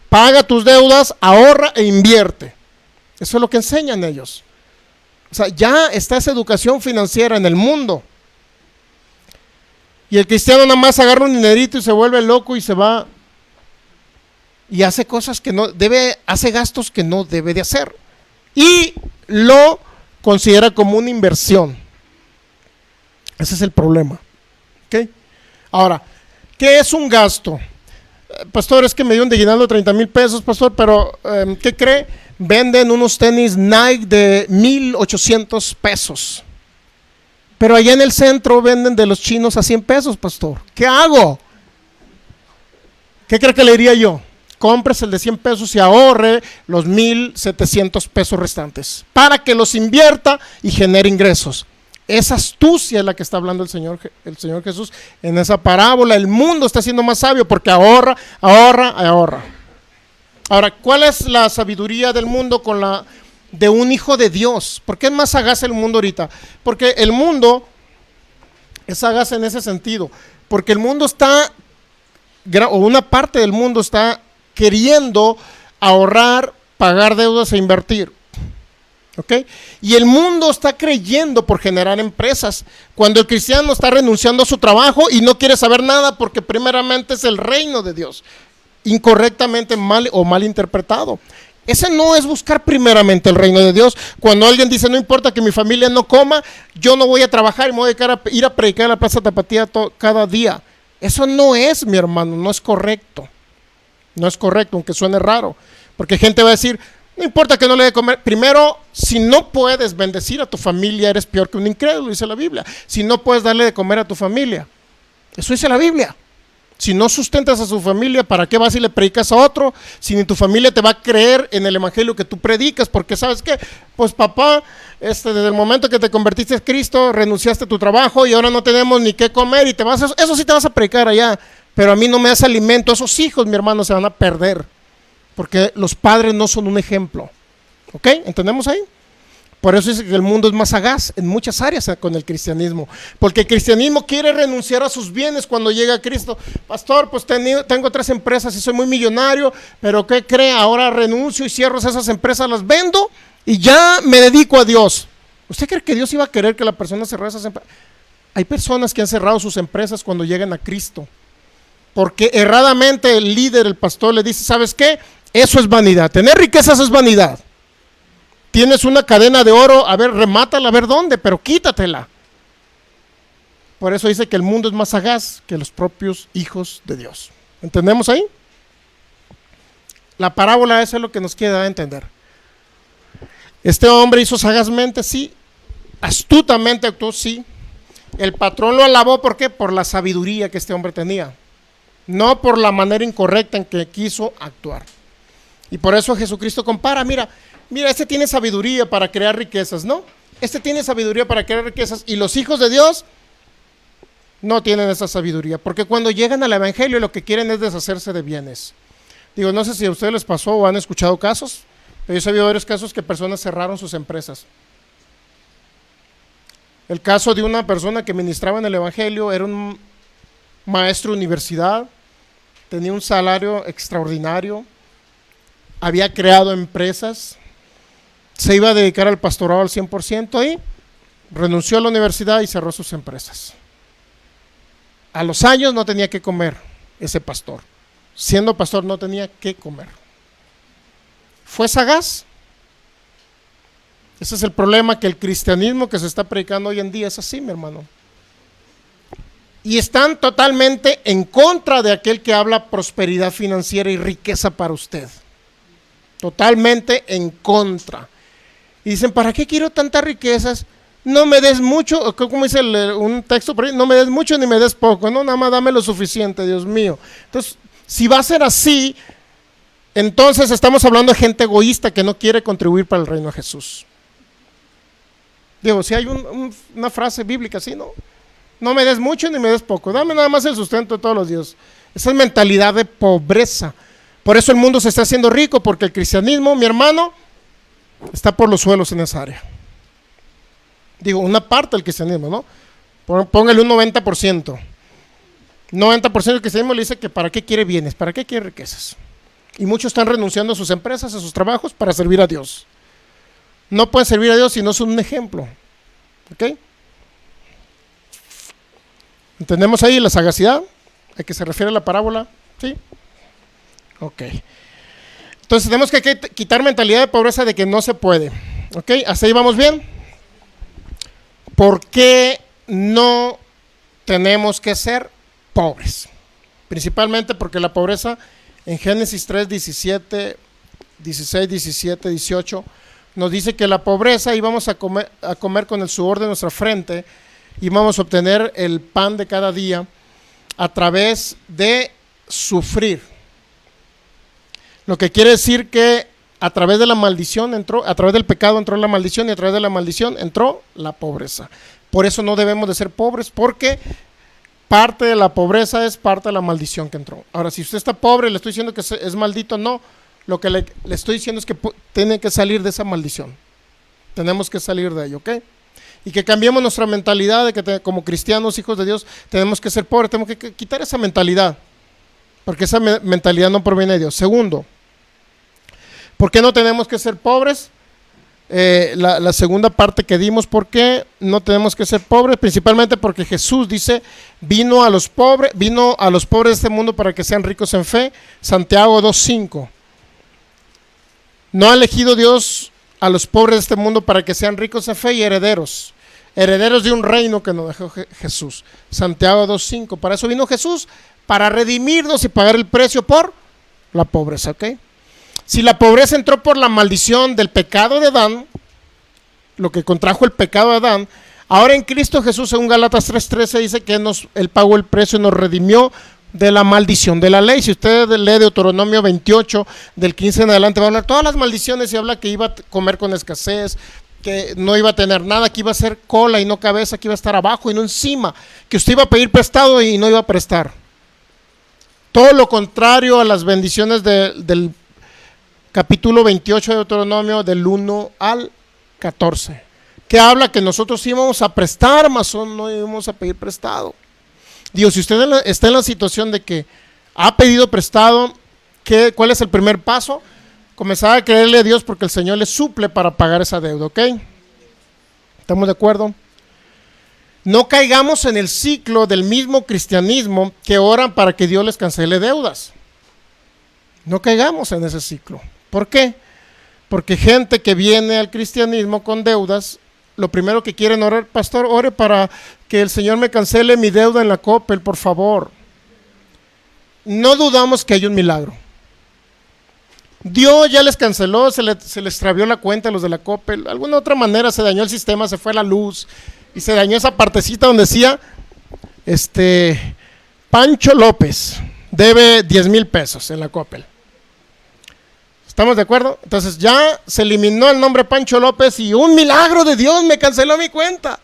Paga tus deudas, ahorra e invierte. Eso es lo que enseñan ellos. O sea, ya está esa educación financiera en el mundo. Y el cristiano nada más agarra un dinerito y se vuelve loco y se va y hace cosas que no debe, hace gastos que no debe de hacer. Y lo considera como una inversión. Ese es el problema. ¿Okay? Ahora, ¿qué es un gasto? Pastor, es que me dio un aguinaldo 30,000 pesos, pastor, pero ¿qué cree? Venden unos tenis Nike de 1,800 pesos. Pero allá en el centro venden de los chinos a 100 pesos, pastor. ¿Qué hago? ¿Qué cree que le diría yo? Compres el de 100 pesos y ahorre los 1,700 pesos restantes para que los invierta y genere ingresos. Esa astucia es la que está hablando el Señor Jesús en esa parábola. El mundo está siendo más sabio porque ahorra. Ahora, ¿cuál es la sabiduría del mundo con la de un hijo de Dios? ¿Por qué es más sagaz el mundo ahorita? Porque el mundo es sagaz en ese sentido. Porque el mundo está, o una parte del mundo está queriendo ahorrar, pagar deudas e invertir. ¿Okay? Y el mundo está creyendo por generar empresas, cuando el cristiano está renunciando a su trabajo y no quiere saber nada porque primeramente es el reino de Dios, incorrectamente mal interpretado. Ese no es buscar primeramente el reino de Dios. Cuando alguien dice, no importa que mi familia no coma, yo no voy a trabajar y me voy a ir a predicar a la Plaza Tapatía cada día. Eso no es, mi hermano, no es correcto. No es correcto, aunque suene raro, porque gente va a decir, no importa que no le dé comer. Primero, si no puedes bendecir a tu familia, eres peor que un incrédulo, dice la Biblia. Si no puedes darle de comer a tu familia, eso dice la Biblia. Si no sustentas a su familia, ¿para qué vas y le predicas a otro? Si ni tu familia te va a creer en el evangelio que tú predicas, porque ¿sabes qué? Pues papá, desde el momento que te convertiste a Cristo, renunciaste a tu trabajo y ahora no tenemos ni qué comer y te vas eso sí te vas a predicar allá, pero a mí no me das alimento. Esos hijos, mi hermano, se van a perder, porque los padres no son un ejemplo. ¿Ok? ¿Entendemos ahí? Por eso dice que el mundo es más sagaz en muchas áreas con el cristianismo, porque el cristianismo quiere renunciar a sus bienes cuando llega a Cristo. Pastor, pues tengo 3 empresas y soy muy millonario, pero ¿qué cree? Ahora renuncio y cierro esas empresas, las vendo y ya me dedico a Dios. ¿Usted cree que Dios iba a querer que la persona cerrara esas empresas? Hay personas que han cerrado sus empresas cuando llegan a Cristo, porque erradamente el líder, el pastor, le dice, ¿sabes qué? Eso es vanidad, tener riquezas es vanidad. Tienes una cadena de oro, a ver, remátala, a ver dónde, pero quítatela. Por eso dice que el mundo es más sagaz que los propios hijos de Dios. ¿Entendemos ahí? La parábola, eso es lo que nos quiere dar a entender. Este hombre hizo sagazmente, sí. Astutamente actuó, sí. El patrón lo alabó, ¿por qué? Por la sabiduría que este hombre tenía, no por la manera incorrecta en que quiso actuar. Y por eso Jesucristo compara, mira, este tiene sabiduría para crear riquezas, ¿no? Este tiene sabiduría para crear riquezas y los hijos de Dios no tienen esa sabiduría, porque cuando llegan al evangelio lo que quieren es deshacerse de bienes. Digo, no sé si a ustedes les pasó o han escuchado casos, pero yo he sabido varios casos que personas cerraron sus empresas. El caso de una persona que ministraba en el evangelio, era un maestro de universidad, tenía un salario extraordinario, había creado empresas, se iba a dedicar al pastorado al 100% y renunció a la universidad y cerró sus empresas. A los años no tenía que comer ese pastor. Siendo pastor no tenía que comer. ¿Fue sagaz? Ese es el problema, que el cristianismo que se está predicando hoy en día es así, mi hermano. Y están totalmente en contra de aquel que habla prosperidad financiera y riqueza para usted. Totalmente en contra. Y dicen, ¿para qué quiero tantas riquezas? No me des mucho, como dice un texto por ahí, no me des mucho ni me des poco, no, nada más dame lo suficiente, Dios mío. Entonces, si va a ser así, entonces estamos hablando de gente egoísta que no quiere contribuir para el reino de Jesús. Digo, si hay una frase bíblica así, ¿no? No me des mucho ni me des poco, dame nada más el sustento de todos los días. Esa es mentalidad de pobreza. Por eso el mundo se está haciendo rico, porque el cristianismo, mi hermano, está por los suelos en esa área. Digo, una parte del cristianismo, ¿no? Póngale un 90%. 90% del cristianismo le dice que ¿para qué quiere bienes? ¿Para qué quiere riquezas? Y muchos están renunciando a sus empresas, a sus trabajos para servir a Dios. No pueden servir a Dios si no son un ejemplo. ¿Ok? ¿Entendemos ahí la sagacidad a que se refiere la parábola? ¿Sí? Ok. Entonces tenemos que quitar mentalidad de pobreza de que no se puede. ¿Ok? ¿Hasta ahí vamos bien? ¿Por qué no tenemos que ser pobres? Principalmente porque la pobreza en Génesis 3, 17, 16, 17, 18 nos dice que la pobreza íbamos a comer con el sudor de nuestra frente y vamos a obtener el pan de cada día a través de sufrir. Lo que quiere decir que a través de la maldición a través del pecado entró la maldición y a través de la maldición entró la pobreza. Por eso no debemos de ser pobres, porque parte de la pobreza es parte de la maldición que entró. Ahora, si usted está pobre, le estoy diciendo que es maldito, no. Lo que le estoy diciendo es que tiene que salir de esa maldición. Tenemos que salir de ello, ¿ok? Y que cambiemos nuestra mentalidad de que como cristianos, hijos de Dios, tenemos que ser pobres, tenemos que quitar esa mentalidad, porque esa mentalidad no proviene de Dios. Segundo, ¿por qué no tenemos que ser pobres? La segunda parte que dimos, ¿por qué no tenemos que ser pobres? Principalmente porque Jesús dice, vino a los pobres de este mundo para que sean ricos en fe. Santiago 2:5. No ha elegido Dios a los pobres de este mundo para que sean ricos en fe y herederos de un reino que nos dejó Jesús. Santiago 2:5. Para eso vino Jesús, para redimirnos y pagar el precio por la pobreza, ¿ok? Si la pobreza entró por la maldición del pecado de Adán, lo que contrajo el pecado de Adán, ahora en Cristo Jesús, según Gálatas 3:13, dice que Él pagó el precio y nos redimió de la maldición de la ley. Si usted lee Deuteronomio 28, del 15 en adelante, va a hablar todas las maldiciones y habla que iba a comer con escasez, que no iba a tener nada, que iba a ser cola y no cabeza, que iba a estar abajo y no encima, que usted iba a pedir prestado y no iba a prestar. Todo lo contrario a las bendiciones del capítulo 28 de Deuteronomio, del 1 al 14, que habla que nosotros íbamos a prestar, mas no íbamos a pedir prestado. Digo, si usted está en la situación de que ha pedido prestado, ¿cuál es el primer paso? Comenzar a creerle a Dios, porque el Señor le suple para pagar esa deuda, ¿ok? ¿Estamos de acuerdo? No caigamos en el ciclo del mismo cristianismo que oran para que Dios les cancele deudas. No caigamos en ese ciclo. ¿Por qué? Porque gente que viene al cristianismo con deudas, lo primero que quieren orar, pastor, ore para que el Señor me cancele mi deuda en la Coppel, por favor. No dudamos que hay un milagro. Dios ya les canceló, se les extravió la cuenta a los de la Coppel. De alguna otra manera se dañó el sistema, se fue la luz y se dañó esa partecita donde decía, Pancho López debe 10,000 pesos en la Coppel. ¿Estamos de acuerdo? Entonces ya se eliminó el nombre Pancho López y un milagro de Dios me canceló mi cuenta.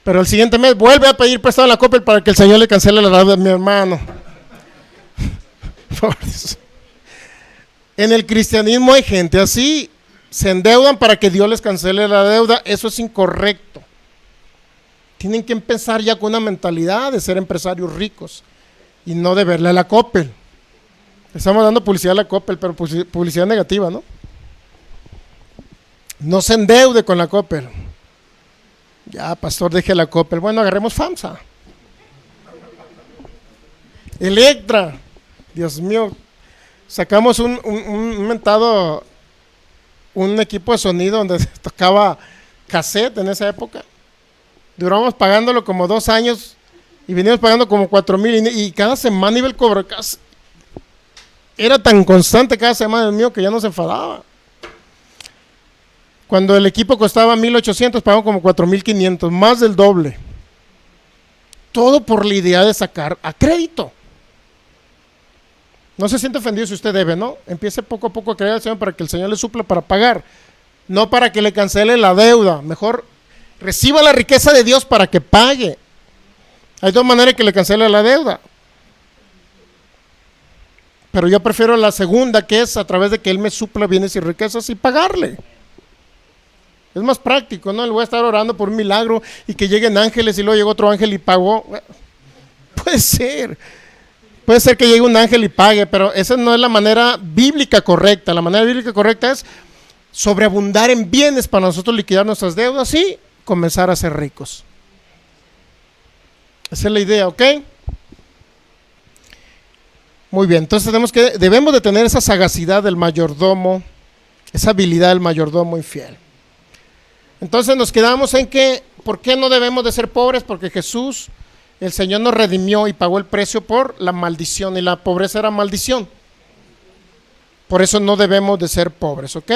Pero el siguiente mes vuelve a pedir prestado en la Coppel para que el Señor le cancele la deuda de mi hermano. En el cristianismo hay gente así, se endeudan para que Dios les cancele la deuda. Eso es incorrecto. Tienen que empezar ya con una mentalidad de ser empresarios ricos y no de verle a la Coppel. Estamos dando publicidad a la Coppel, pero publicidad negativa, ¿no? No se endeude con la Coppel. Ya, pastor, deje la Coppel. Bueno, agarremos FAMSA. Electra. Dios mío. Sacamos un equipo de sonido donde se tocaba cassette en esa época. Duramos pagándolo como 2 años y venimos pagando como 4,000 y cada semana iba el cobro. Era tan constante cada semana, Dios mío, que ya no se enfadaba. Cuando el equipo costaba 1,800, pagamos como 4,500, más del doble. Todo por la idea de sacar a crédito. No se siente ofendido si usted debe, ¿no? Empiece poco a poco a creer al Señor para que el Señor le supla para pagar, no para que le cancele la deuda. Mejor reciba la riqueza de Dios para que pague. Hay 2 maneras que le cancele la deuda. Pero yo prefiero la segunda, que es a través de que Él me supla bienes y riquezas y pagarle. Es más práctico, ¿no? Le voy a estar orando por un milagro y que lleguen ángeles y luego llegó otro ángel y pagó. Puede ser que llegue un ángel y pague, pero esa no es la manera bíblica correcta. La manera bíblica correcta es sobreabundar en bienes para nosotros liquidar nuestras deudas y comenzar a ser ricos. Esa es la idea, ¿ok? Muy bien, entonces debemos de tener esa sagacidad del mayordomo, esa habilidad del mayordomo infiel. Entonces nos quedamos en que, ¿por qué no debemos de ser pobres? Porque Jesús, el Señor, nos redimió y pagó el precio por la maldición, y la pobreza era maldición. Por eso no debemos de ser pobres, ¿ok?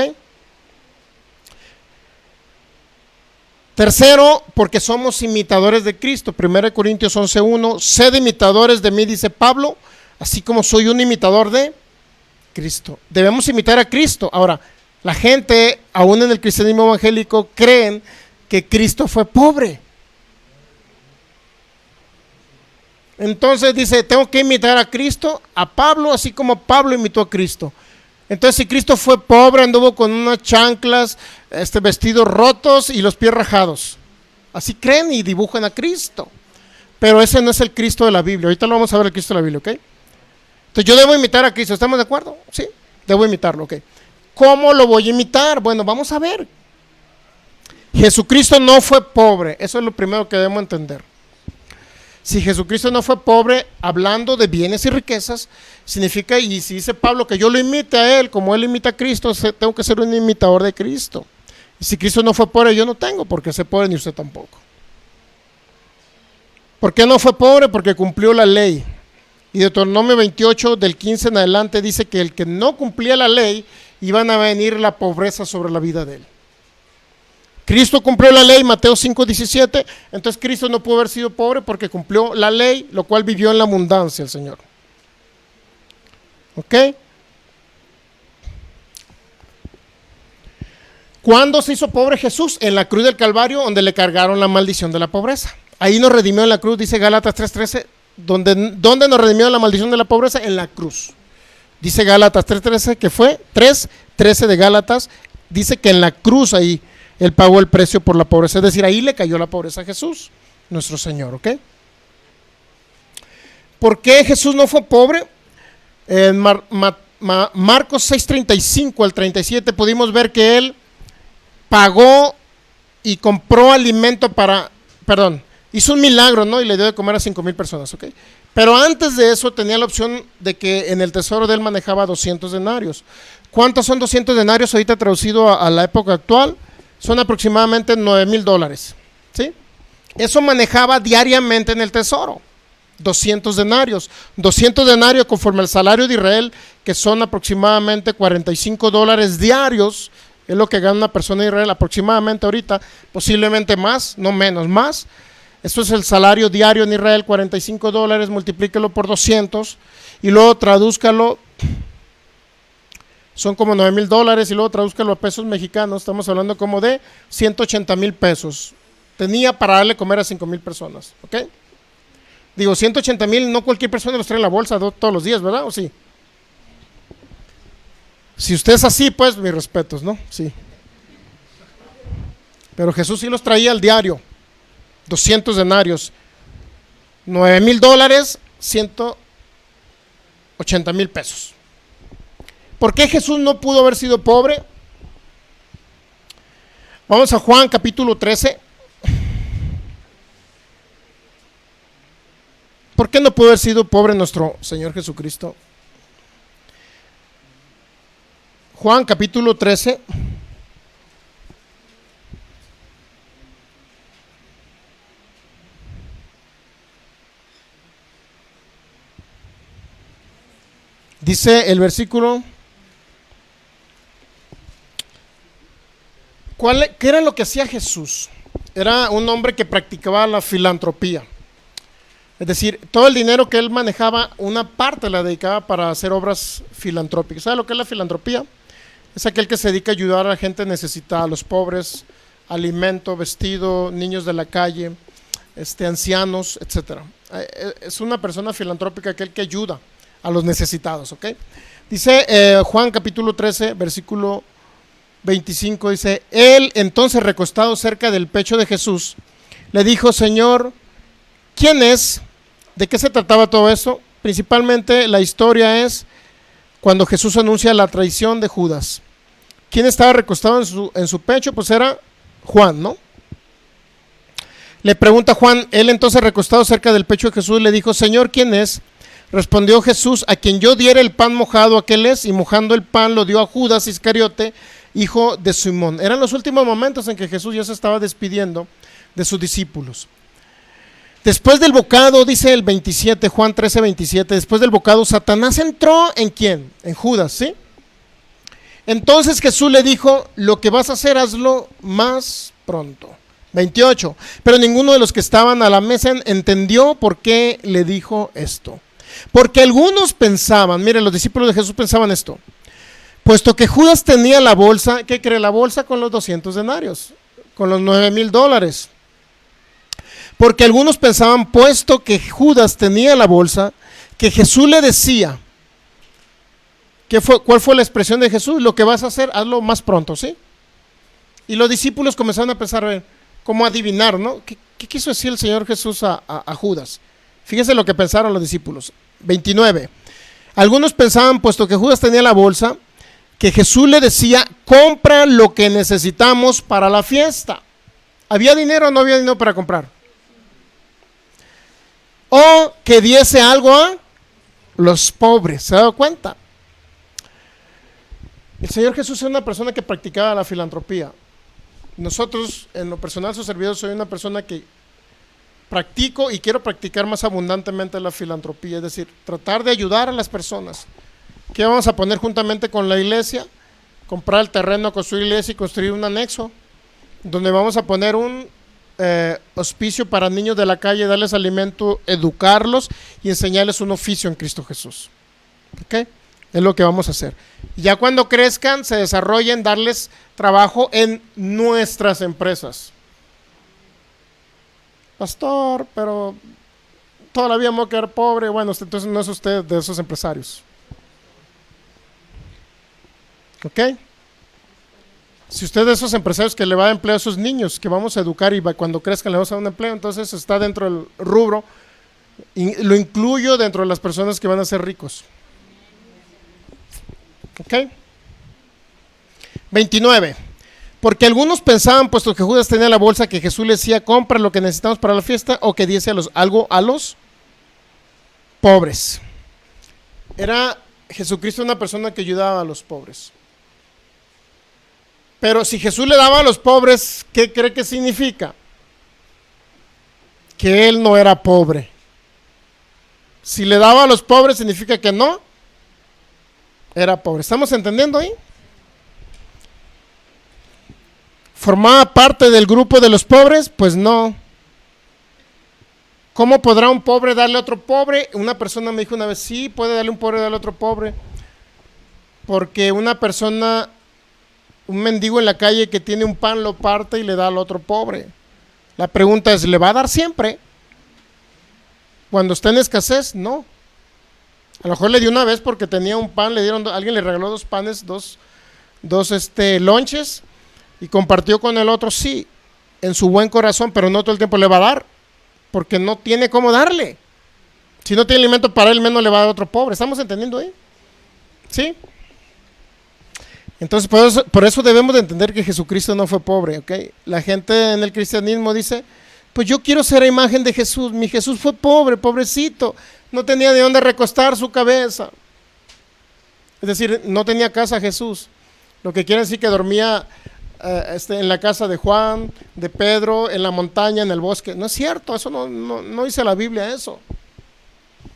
Tercero, porque somos imitadores de Cristo. 1 Corintios 11:1, sed imitadores de mí, dice Pablo, así como soy un imitador de Cristo. Debemos imitar a Cristo. Ahora, la gente, aún en el cristianismo evangélico, creen que Cristo fue pobre. Entonces dice, tengo que imitar a Cristo, a Pablo, así como Pablo imitó a Cristo. Entonces, si Cristo fue pobre, anduvo con unas chanclas, vestidos rotos y los pies rajados. Así creen y dibujan a Cristo. Pero ese no es el Cristo de la Biblia. Ahorita lo vamos a ver, el Cristo de la Biblia, ¿ok? Entonces yo debo imitar a Cristo, ¿estamos de acuerdo? Sí, debo imitarlo, ¿ok? ¿Cómo lo voy a imitar? Bueno, vamos a ver. Jesucristo no fue pobre, eso es lo primero que debemos entender. Si Jesucristo no fue pobre, hablando de bienes y riquezas, significa, y si dice Pablo que yo lo imite a Él, como Él imita a Cristo, tengo que ser un imitador de Cristo. Y si Cristo no fue pobre, yo no tengo por qué ser pobre, ni usted tampoco. ¿Por qué no fue pobre? Porque cumplió la ley. Y Deuteronomio 28, del 15 en adelante, dice que el que no cumplía la ley, iban a venir la pobreza sobre la vida de él. Cristo cumplió la ley, Mateo 5:17, entonces Cristo no pudo haber sido pobre porque cumplió la ley, lo cual vivió en la abundancia el Señor. ¿Ok? ¿Cuándo se hizo pobre Jesús? En la cruz del Calvario, donde le cargaron la maldición de la pobreza. Ahí nos redimió en la cruz, dice Gálatas 3:13. ¿Dónde nos redimió la maldición de la pobreza? En la cruz. Dice Gálatas 3:13, que fue 3:13 de Gálatas, dice que en la cruz ahí Él pagó el precio por la pobreza. Es decir, ahí le cayó la pobreza a Jesús, nuestro Señor, ¿ok? ¿Por qué Jesús no fue pobre? En Marcos 6:35 al 37 pudimos ver que Él pagó y compró alimento hizo un milagro, ¿no? Y le dio de comer a 5,000 personas, ¿ok? Pero antes de eso tenía la opción de que en el tesoro de él manejaba 200 denarios. ¿Cuántos son 200 denarios ahorita traducido a la época actual? Son aproximadamente $9,000, ¿sí? Eso manejaba diariamente en el tesoro, 200 denarios. 200 denarios conforme al salario de Israel, que son aproximadamente $45 diarios. Es lo que gana una persona de Israel aproximadamente ahorita, posiblemente más, no menos, más. Esto es el salario diario en Israel, $45, multiplíquelo por 200 y luego tradúzcalo, son como $9,000 y luego tradúzcalo a pesos mexicanos, estamos hablando como de 180,000 pesos. Tenía para darle comer a 5,000 personas, ¿ok? Digo, 180,000, no cualquier persona los trae en la bolsa todos los días, ¿verdad? ¿O sí? Si usted es así, pues mis respetos, ¿no? Sí. Pero Jesús sí los traía al diario, 200 denarios, $9,000, 180,000 pesos. ¿Por qué Jesús no pudo haber sido pobre? Vamos a Juan capítulo 13. ¿Por qué no pudo haber sido pobre nuestro Señor Jesucristo? Juan capítulo 13. Dice el versículo, ¿qué era lo que hacía Jesús? Era un hombre que practicaba la filantropía. Es decir, todo el dinero que él manejaba, una parte la dedicaba para hacer obras filantrópicas. ¿Sabe lo que es la filantropía? Es aquel que se dedica a ayudar a la gente necesitada, a los pobres, alimento, vestido, niños de la calle, ancianos, etc. Es una persona filantrópica, aquel que ayuda a los necesitados, ¿ok? Dice Juan capítulo 13, versículo 25, dice, él entonces recostado cerca del pecho de Jesús, le dijo, Señor, ¿quién es? ¿De qué se trataba todo eso? Principalmente la historia es cuando Jesús anuncia la traición de Judas. ¿Quién estaba recostado en su pecho? Pues era Juan, ¿no? Le pregunta Juan, él entonces recostado cerca del pecho de Jesús, le dijo, Señor, ¿quién es? Respondió Jesús, a quien yo diera el pan mojado, aquel es, y mojando el pan lo dio a Judas Iscariote, hijo de Simón. Eran los últimos momentos en que Jesús ya se estaba despidiendo de sus discípulos. Después del bocado, dice el 27, Juan 13, 27, después del bocado, Satanás entró ¿en quién? En Judas, ¿sí? Entonces Jesús le dijo, lo que vas a hacer, hazlo más pronto. 28, pero ninguno de los que estaban a la mesa entendió por qué le dijo esto. Porque algunos pensaban, miren, los discípulos de Jesús pensaban esto, puesto que Judas tenía la bolsa, ¿qué cree? La bolsa con los 200 denarios, con los $9,000. Porque algunos pensaban, puesto que Judas tenía la bolsa, que Jesús le decía, ¿cuál fue la expresión de Jesús? Lo que vas a hacer, hazlo más pronto, ¿sí? Y los discípulos comenzaron a pensar, a ver, cómo adivinar, ¿no? ¿Qué quiso decir el Señor Jesús a Judas? Fíjese lo que pensaron los discípulos. 29. Algunos pensaban, puesto que Judas tenía la bolsa, que Jesús le decía, compra lo que necesitamos para la fiesta. ¿Había dinero o no había dinero para comprar? O que diese algo a los pobres. ¿Se ha dado cuenta? El Señor Jesús es una persona que practicaba la filantropía. Nosotros, en lo personal, su servidor, soy una persona que practico y quiero practicar más abundantemente la filantropía, es decir, tratar de ayudar a las personas. ¿Qué vamos a poner juntamente con la iglesia? Comprar el terreno, construir iglesia y construir un anexo. donde vamos a poner un hospicio para niños de la calle, darles alimento, educarlos y enseñarles un oficio en Cristo Jesús. ¿Ok? Es lo que vamos a hacer. Ya cuando crezcan, se desarrollen, darles trabajo en nuestras empresas. Pastor, pero toda la vida me voy a quedar pobre. Bueno, entonces no es usted de esos empresarios. ¿Ok? Si usted es de esos empresarios que le va a dar empleo a esos niños que vamos a educar y cuando crezcan le vamos a dar un empleo, entonces está dentro del rubro, y lo incluyo dentro de las personas que van a ser ricos. ¿Ok? 29. Porque algunos pensaban, puesto que Judas tenía la bolsa, que Jesús le decía, compra lo que necesitamos para la fiesta, o que diese algo a los pobres. Era Jesucristo una persona que ayudaba a los pobres. Pero si Jesús le daba a los pobres, ¿qué cree que significa? Que él no era pobre. Si le daba a los pobres, significa que no era pobre. ¿Estamos entendiendo ahí? ¿Formaba parte del grupo de los pobres? Pues no. ¿Cómo podrá un pobre darle a otro pobre? Una persona me dijo una vez, sí, puede darle un pobre, darle a otro pobre. Porque una persona, un mendigo en la calle que tiene un pan, lo parte y le da al otro pobre. La pregunta es, ¿le va a dar siempre? Cuando está en escasez, no. A lo mejor le dio una vez porque tenía un pan, alguien le regaló 2 panes, dos lonches, y compartió con el otro, sí, en su buen corazón, pero no todo el tiempo le va a dar, porque no tiene cómo darle. Si no tiene alimento para él, menos le va a dar a otro pobre. ¿Estamos entendiendo ahí? ¿Sí? Entonces, por eso debemos de entender que Jesucristo no fue pobre, ¿ok? La gente en el cristianismo dice, pues yo quiero ser a imagen de Jesús. Mi Jesús fue pobre, pobrecito, no tenía de dónde recostar su cabeza. Es decir, no tenía casa Jesús. Lo que quiere decir que dormía en la casa de Juan, de Pedro, en la montaña, en el bosque. No es cierto, eso no dice la Biblia eso.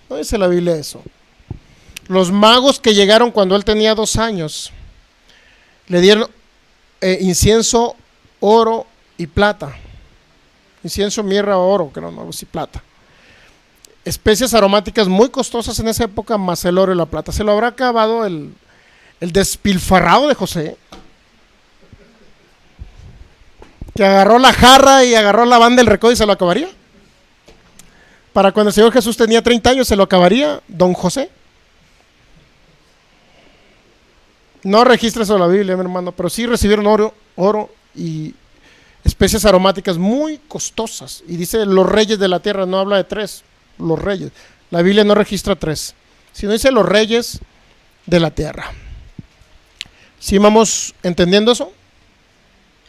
No dice la Biblia eso. Los magos que llegaron cuando él tenía 2 años, le dieron incienso, oro y plata. Incienso, mirra, oro, creo, no, sí, plata. Especias aromáticas muy costosas en esa época, más el oro y la plata. ¿Se lo habrá acabado el despilfarrado de José? Que agarró la jarra y agarró la banda del recodo y se lo acabaría. Para cuando el Señor Jesús tenía 30 años, ¿se lo acabaría don José? No registra eso en la Biblia, mi hermano, pero sí recibieron oro y especias aromáticas muy costosas. Y dice los reyes de la tierra, no habla de 3, los reyes. La Biblia no registra 3, sino dice los reyes de la tierra. ¿Sí vamos entendiendo eso?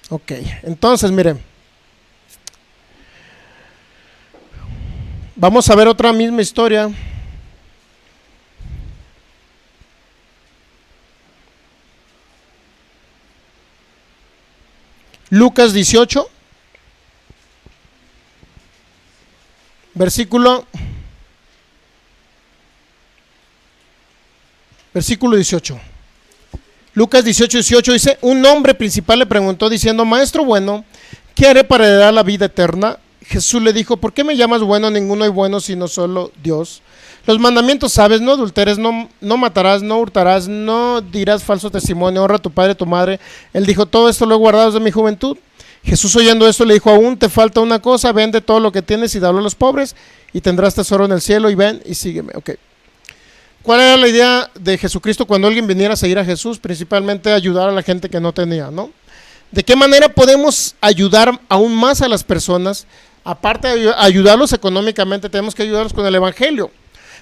Ok, entonces miren, vamos a ver otra misma historia. Lucas 18, versículo 18. Lucas 18 dice, un hombre principal le preguntó diciendo, maestro bueno, ¿qué haré para heredar la vida eterna? Jesús le dijo, ¿por qué me llamas bueno? Ninguno hay bueno sino solo Dios. Los mandamientos sabes, no adulteres, no matarás, no hurtarás, no dirás falso testimonio, honra a tu padre y a tu madre. Él dijo, todo esto lo he guardado desde mi juventud. Jesús, oyendo esto, le dijo, aún te falta una cosa, vende todo lo que tienes y dalo a los pobres y tendrás tesoro en el cielo, y ven y sígueme. Ok. ¿Cuál era la idea de Jesucristo cuando alguien viniera a seguir a Jesús? Principalmente ayudar a la gente que no tenía, ¿no? ¿De qué manera podemos ayudar aún más a las personas? Aparte de ayudarlos económicamente, tenemos que ayudarlos con el Evangelio,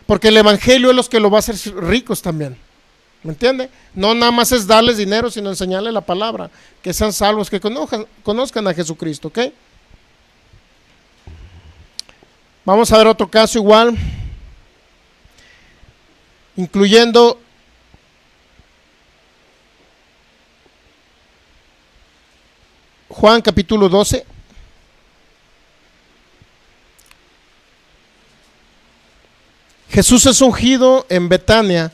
porque el Evangelio es lo que los va a hacer ricos también. ¿Me entiende? No nada más es darles dinero, sino enseñarles la palabra, que sean salvos, que conozcan a Jesucristo, ¿ok? Vamos a ver otro caso igual, incluyendo Juan capítulo 12. Jesús es ungido en Betania.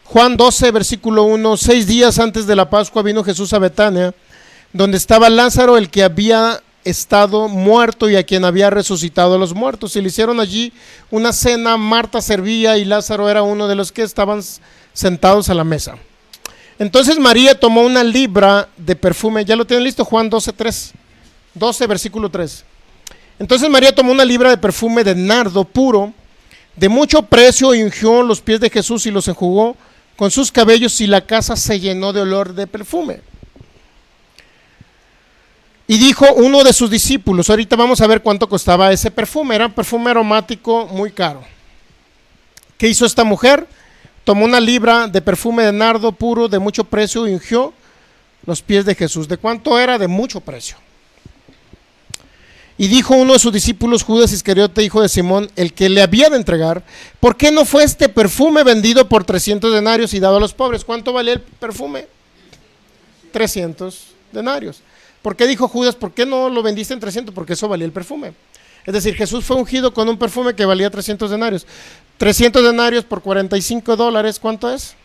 Juan 12, versículo 1, 6 días antes de la Pascua vino Jesús a Betania, donde estaba Lázaro, el que había estado muerto y a quien había resucitado a los muertos. Y le hicieron allí una cena. Marta servía y Lázaro era uno de los que estaban sentados a la mesa. Entonces María tomó una libra de perfume. ¿Ya lo tienen listo? Juan 12:3. 12, versículo 3. Entonces María tomó una libra de perfume de nardo puro, de mucho precio, y ungió los pies de Jesús y los enjugó con sus cabellos, y la casa se llenó de olor de perfume. Y dijo uno de sus discípulos, ahorita vamos a ver cuánto costaba ese perfume, era un perfume aromático muy caro. ¿Qué hizo esta mujer? Tomó una libra de perfume de nardo puro de mucho precio y ungió los pies de Jesús. ¿De cuánto era? De mucho precio. Y dijo uno de sus discípulos, Judas Iscariote, hijo de Simón, el que le había de entregar, ¿por qué no fue este perfume vendido por 300 denarios y dado a los pobres? ¿Cuánto valía el perfume? 300 denarios. ¿Por qué dijo Judas, por qué no lo vendiste en 300? Porque eso valía el perfume. Es decir, Jesús fue ungido con un perfume que valía 300 denarios. 300 denarios por $45, ¿cuánto es?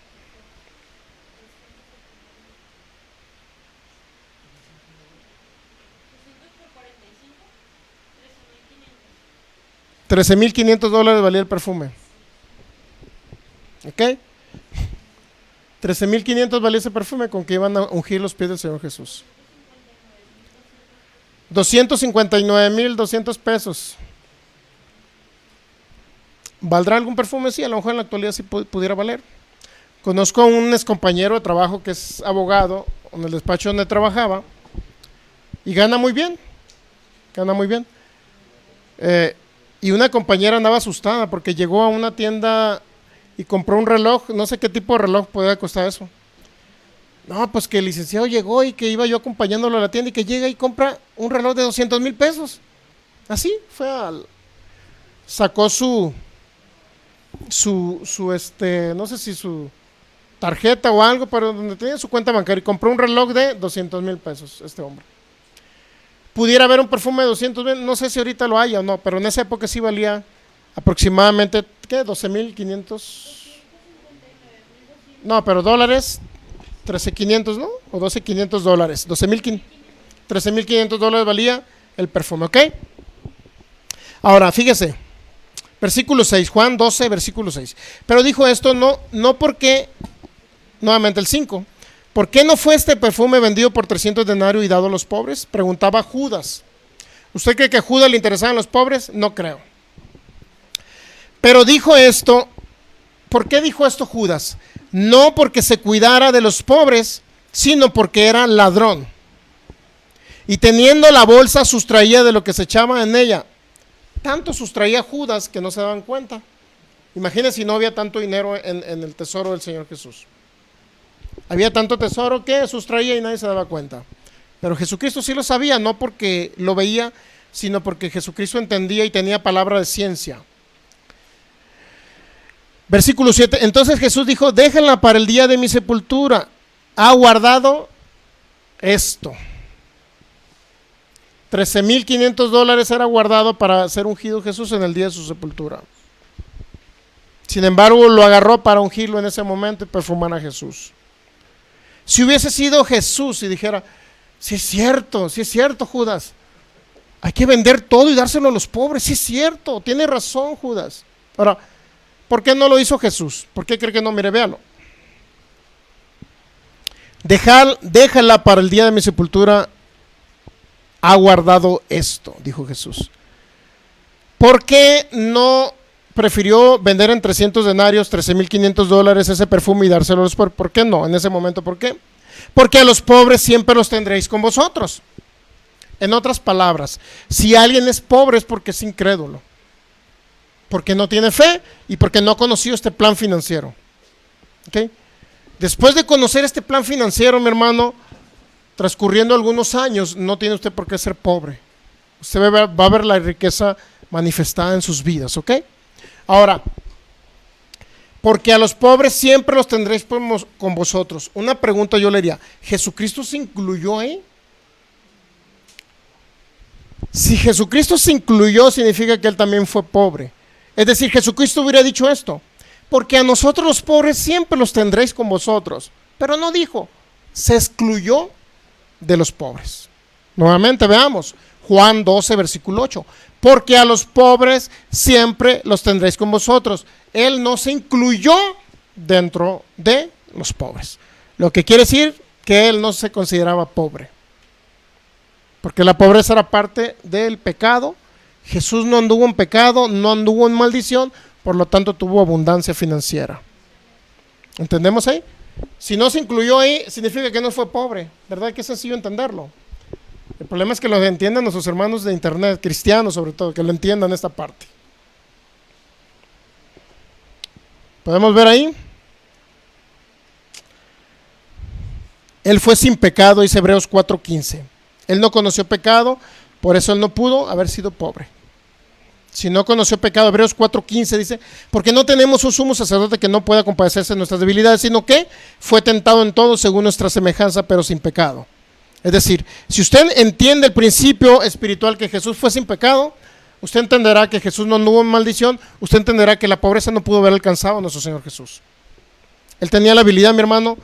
$13,500 valía el perfume. ¿Ok? 13,500 valía ese perfume con que iban a ungir los pies del Señor Jesús. 259,200 pesos. ¿Valdrá algún perfume? Sí, a lo mejor en la actualidad sí pudiera valer. Conozco a un ex compañero de trabajo que es abogado en el despacho donde trabajaba y gana muy bien. Gana muy bien. Y una compañera andaba asustada porque llegó a una tienda y compró un reloj. No sé qué tipo de reloj podía costar eso. No, pues que el licenciado llegó y que iba yo acompañándolo a la tienda y que llega y compra un reloj de 200,000 pesos. Así fue sacó no sé si su tarjeta o algo, pero donde tenía su cuenta bancaria, y compró un reloj de 200,000 pesos este hombre. Pudiera haber un perfume de 200,000, no sé si ahorita lo haya o no, pero en esa época sí valía aproximadamente, ¿qué? 12,500. No, pero dólares, 13,500, ¿no? O 12,500 dólares, 13,500 dólares valía el perfume, ¿ok? Ahora, fíjese, versículo 6, Juan 12, versículo 6. Pero dijo esto no porque, nuevamente el 5, ¿por qué no fue este perfume vendido por 300 denarios y dado a los pobres? Preguntaba Judas. ¿Usted cree que a Judas le interesaban los pobres? No creo. Pero dijo esto, ¿por qué dijo esto Judas? No porque se cuidara de los pobres, sino porque era ladrón. Y teniendo la bolsa sustraía de lo que se echaba en ella. Tanto sustraía Judas que no se daban cuenta. Imagínense si no había tanto dinero en el tesoro del Señor Jesús. Había tanto tesoro que sustraía y nadie se daba cuenta. Pero Jesucristo sí lo sabía, no porque lo veía, sino porque Jesucristo entendía y tenía palabra de ciencia. Versículo 7. Entonces Jesús dijo, déjenla para el día de mi sepultura. Ha guardado esto. 13,500 dólares era guardado para ser ungido Jesús en el día de su sepultura. Sin embargo, lo agarró para ungirlo en ese momento y perfumar a Jesús. Si hubiese sido Jesús y dijera, sí es cierto, Judas, hay que vender todo y dárselo a los pobres, sí es cierto, tiene razón Judas. Ahora, ¿por qué no lo hizo Jesús? ¿Por qué cree que no? Mire, véalo. Déjala para el día de mi sepultura, ha guardado esto, dijo Jesús. ¿Por qué no prefirió vender en 300 denarios, 13,500 dólares ese perfume y dárselo a los pobres? ¿Por qué no? En ese momento, ¿por qué? Porque a los pobres siempre los tendréis con vosotros. En otras palabras, si alguien es pobre es porque es incrédulo, porque no tiene fe y porque no ha conocido este plan financiero. ¿Okay? Después de conocer este plan financiero, mi hermano, transcurriendo algunos años, no tiene usted por qué ser pobre. Usted va a ver la riqueza manifestada en sus vidas, ¿ok? Ahora, porque a los pobres siempre los tendréis con vosotros. Una pregunta yo le haría, ¿Jesucristo se incluyó ahí? Si Jesucristo se incluyó, significa que Él también fue pobre. Es decir, Jesucristo hubiera dicho esto, porque a nosotros los pobres siempre los tendréis con vosotros. Pero no dijo, se excluyó de los pobres. Nuevamente veamos, Juan 12, versículo 8. Porque a los pobres siempre los tendréis con vosotros. Él no se incluyó dentro de los pobres. Lo que quiere decir que él no se consideraba pobre. Porque la pobreza era parte del pecado. Jesús no anduvo en pecado, no anduvo en maldición, por lo tanto tuvo abundancia financiera. ¿Entendemos ahí? Si no se incluyó ahí, significa que no fue pobre, ¿verdad? Que es sencillo entenderlo. El problema es que lo entiendan nuestros hermanos de internet, cristianos sobre todo, que lo entiendan esta parte. ¿Podemos ver ahí? Él fue sin pecado, dice Hebreos 4:15. Él no conoció pecado, por eso él no pudo haber sido pobre. Si no conoció pecado, Hebreos 4:15 dice, porque no tenemos un sumo sacerdote que no pueda compadecerse de nuestras debilidades, sino que fue tentado en todo según nuestra semejanza, pero sin pecado. Es decir, si usted entiende el principio espiritual que Jesús fue sin pecado, usted entenderá que Jesús no anduvo en maldición, usted entenderá que la pobreza no pudo haber alcanzado a nuestro Señor Jesús. Él tenía la habilidad, mi hermano,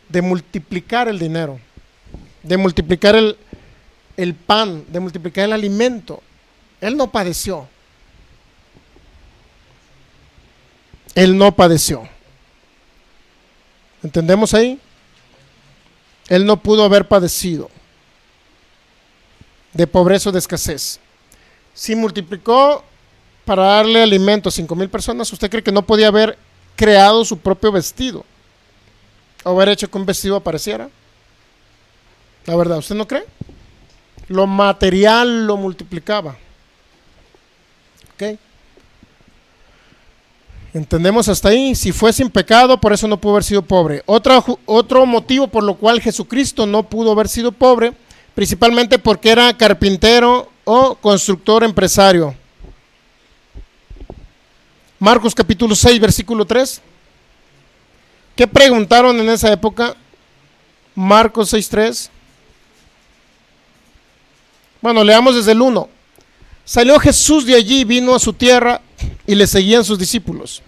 de multiplicar el dinero, de multiplicar el pan, de multiplicar el alimento. Él no padeció. Él no padeció. ¿Entendemos ahí? Él no pudo haber padecido de pobreza o de escasez. Si multiplicó para darle alimento a 5,000 personas, ¿usted cree que no podía haber creado su propio vestido? ¿O haber hecho que un vestido apareciera? La verdad, ¿usted no cree? Lo material lo multiplicaba. ¿Ok? ¿Entendemos hasta ahí? Si fue sin pecado, por eso no pudo haber sido pobre. Otro motivo por lo cual Jesucristo no pudo haber sido pobre, principalmente porque era carpintero o constructor empresario. Marcos capítulo 6, versículo 3. ¿Qué preguntaron en esa época? Marcos 6:3. Bueno, leamos desde el 1. Salió Jesús de allí, vino a su tierra y le seguían sus discípulos.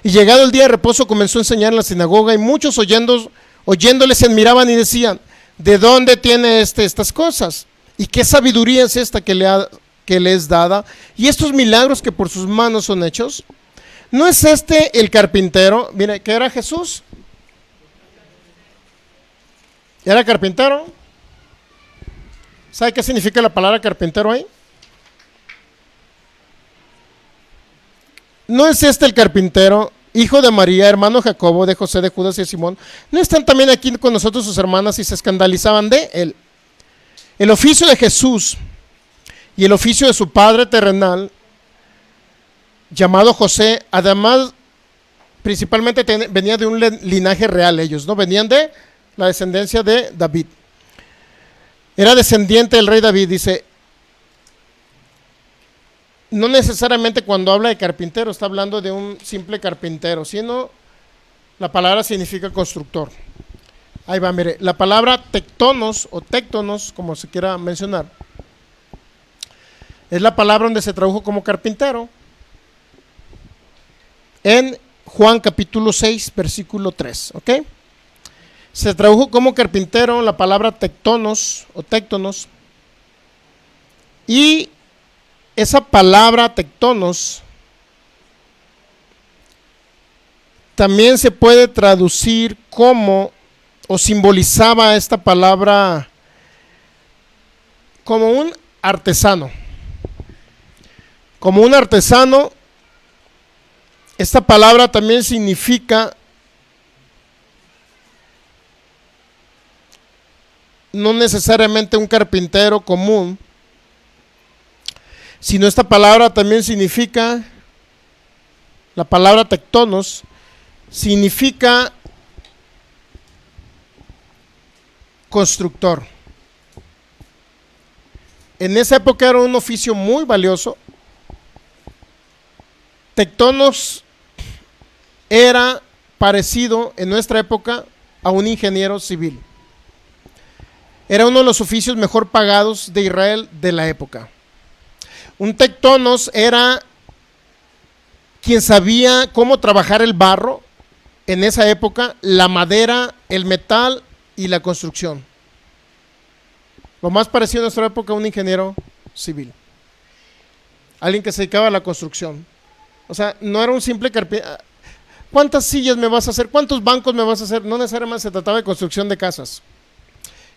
Y llegado el día de reposo comenzó a enseñar en la sinagoga y muchos oyéndole se admiraban y decían, ¿de dónde tiene estas cosas? ¿Y qué sabiduría es esta que le es dada? ¿Y estos milagros que por sus manos son hechos? ¿No es este el carpintero? Mire, ¿qué era Jesús? ¿Era carpintero? ¿Sabe qué significa la palabra carpintero ahí? ¿No es este el carpintero, hijo de María, hermano de Jacobo, de José, de Judas y de Simón? ¿No están también aquí con nosotros sus hermanas y se escandalizaban de él? El oficio de Jesús y el oficio de su padre terrenal, llamado José, además, principalmente venía de un linaje real ellos, ¿no? Venían de la descendencia de David. Era descendiente del rey David, dice. No necesariamente cuando habla de carpintero está hablando de un simple carpintero, sino la palabra significa constructor. Ahí va, mire, la palabra tectonos o tectonos, como se quiera mencionar, es la palabra donde se tradujo como carpintero en Juan capítulo 6, versículo 3, ¿ok? Se tradujo como carpintero la palabra tectonos o tectonos, y esa palabra tectonos también se puede traducir como, o simbolizaba esta palabra como un artesano. Como un artesano, esta palabra también significa no necesariamente un carpintero común, sino esta palabra también significa, la palabra tectonos, significa constructor. En esa época era un oficio muy valioso. Tectonos era parecido en nuestra época a un ingeniero civil. Era uno de los oficios mejor pagados de Israel de la época. Un tectonos era quien sabía cómo trabajar el barro en esa época, la madera, el metal y la construcción. Lo más parecido en nuestra época a un ingeniero civil. Alguien que se dedicaba a la construcción. O sea, no era un simple carpintero. ¿Cuántas sillas me vas a hacer? ¿Cuántos bancos me vas a hacer? No necesariamente se trataba de construcción de casas.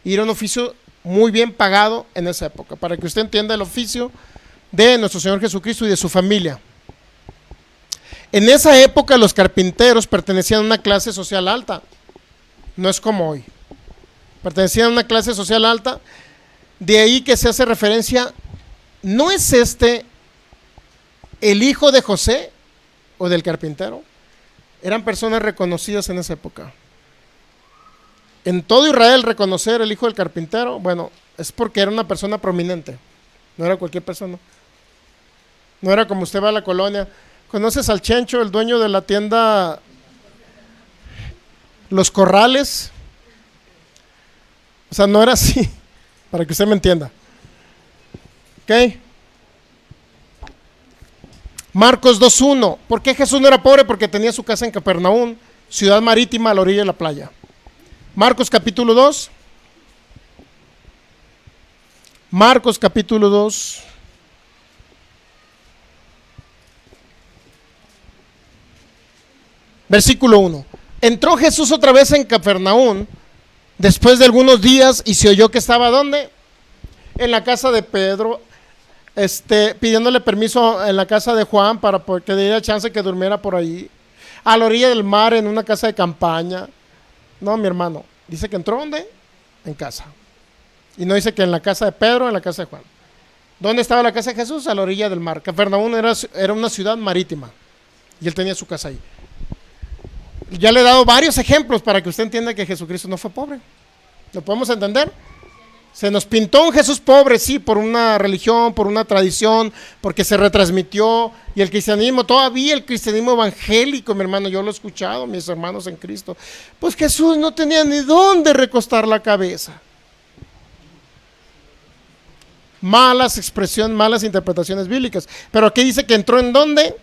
Y era un oficio muy bien pagado en esa época, para que usted entienda el oficio de nuestro Señor Jesucristo y de su familia. En esa época los carpinteros pertenecían a una clase social alta. No es como hoy. Pertenecían a una clase social alta. De ahí que se hace referencia, ¿no es este el hijo de José o del carpintero? Eran personas reconocidas en esa época. En todo Israel reconocer el hijo del carpintero, bueno, es porque era una persona prominente, no era cualquier persona. No era como usted va a la colonia. ¿Conoces al Chencho, el dueño de la tienda Los Corrales? O sea, no era así, para que usted me entienda. ¿Ok? Marcos 2:1. ¿Por qué Jesús no era pobre? Porque tenía su casa en Capernaum, ciudad marítima a la orilla de la playa. Marcos capítulo 2. Marcos capítulo 2. Versículo 1. Entró Jesús otra vez en Capernaum después de algunos días y se oyó que estaba ¿dónde? En la casa de Pedro, pidiéndole permiso en la casa de Juan para que le diera chance que durmiera por ahí, a la orilla del mar en una casa de campaña. No, mi hermano, dice que entró ¿dónde? En casa. Y no dice que en la casa de Pedro, en la casa de Juan. ¿Dónde estaba la casa de Jesús? A la orilla del mar. Capernaum era una ciudad marítima y él tenía su casa ahí. Ya le he dado varios ejemplos para que usted entienda que Jesucristo no fue pobre. ¿Lo podemos entender? Se nos pintó un Jesús pobre, sí, por una religión, por una tradición, porque se retransmitió. Y el cristianismo, todavía el cristianismo evangélico, mi hermano, yo lo he escuchado, mis hermanos en Cristo. Pues Jesús no tenía ni dónde recostar la cabeza. Malas expresiones, malas interpretaciones bíblicas. Pero aquí dice que entró ¿en dónde?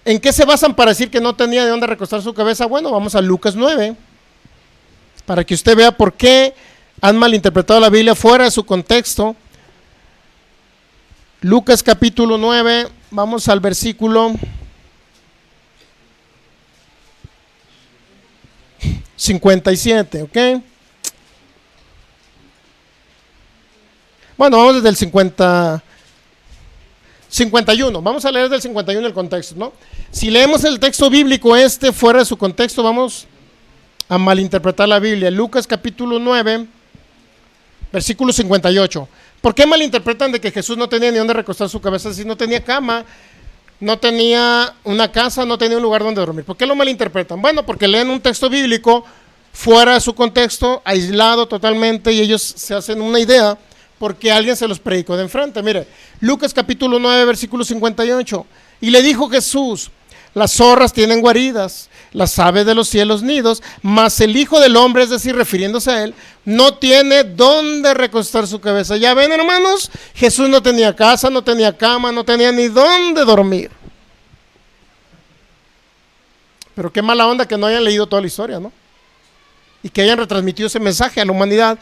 ¿En qué se basan para decir que no tenía de dónde recostar su cabeza? Bueno, vamos a Lucas 9, para que usted vea por qué han malinterpretado la Biblia fuera de su contexto. Lucas capítulo 9, vamos al versículo 57, ¿ok? Bueno, vamos desde el 51, vamos a leer del 51 el contexto, ¿no? Si leemos el texto bíblico fuera de su contexto, vamos a malinterpretar la Biblia. Lucas capítulo 9, versículo 58. ¿Por qué malinterpretan de que Jesús no tenía ni dónde recostar su cabeza? Es decir, no tenía cama, no tenía una casa, no tenía un lugar donde dormir. ¿Por qué lo malinterpretan? Bueno, porque leen un texto bíblico fuera de su contexto, aislado totalmente, y ellos se hacen una idea porque alguien se los predicó de enfrente. Mire, Lucas capítulo 9, versículo 58. Y le dijo Jesús: las zorras tienen guaridas, las aves de los cielos nidos, mas el Hijo del Hombre, es decir, refiriéndose a él, no tiene dónde recostar su cabeza. Ya ven, hermanos, Jesús no tenía casa, no tenía cama, no tenía ni dónde dormir. Pero qué mala onda que no hayan leído toda la historia, ¿no? Y que hayan retransmitido ese mensaje a la humanidad,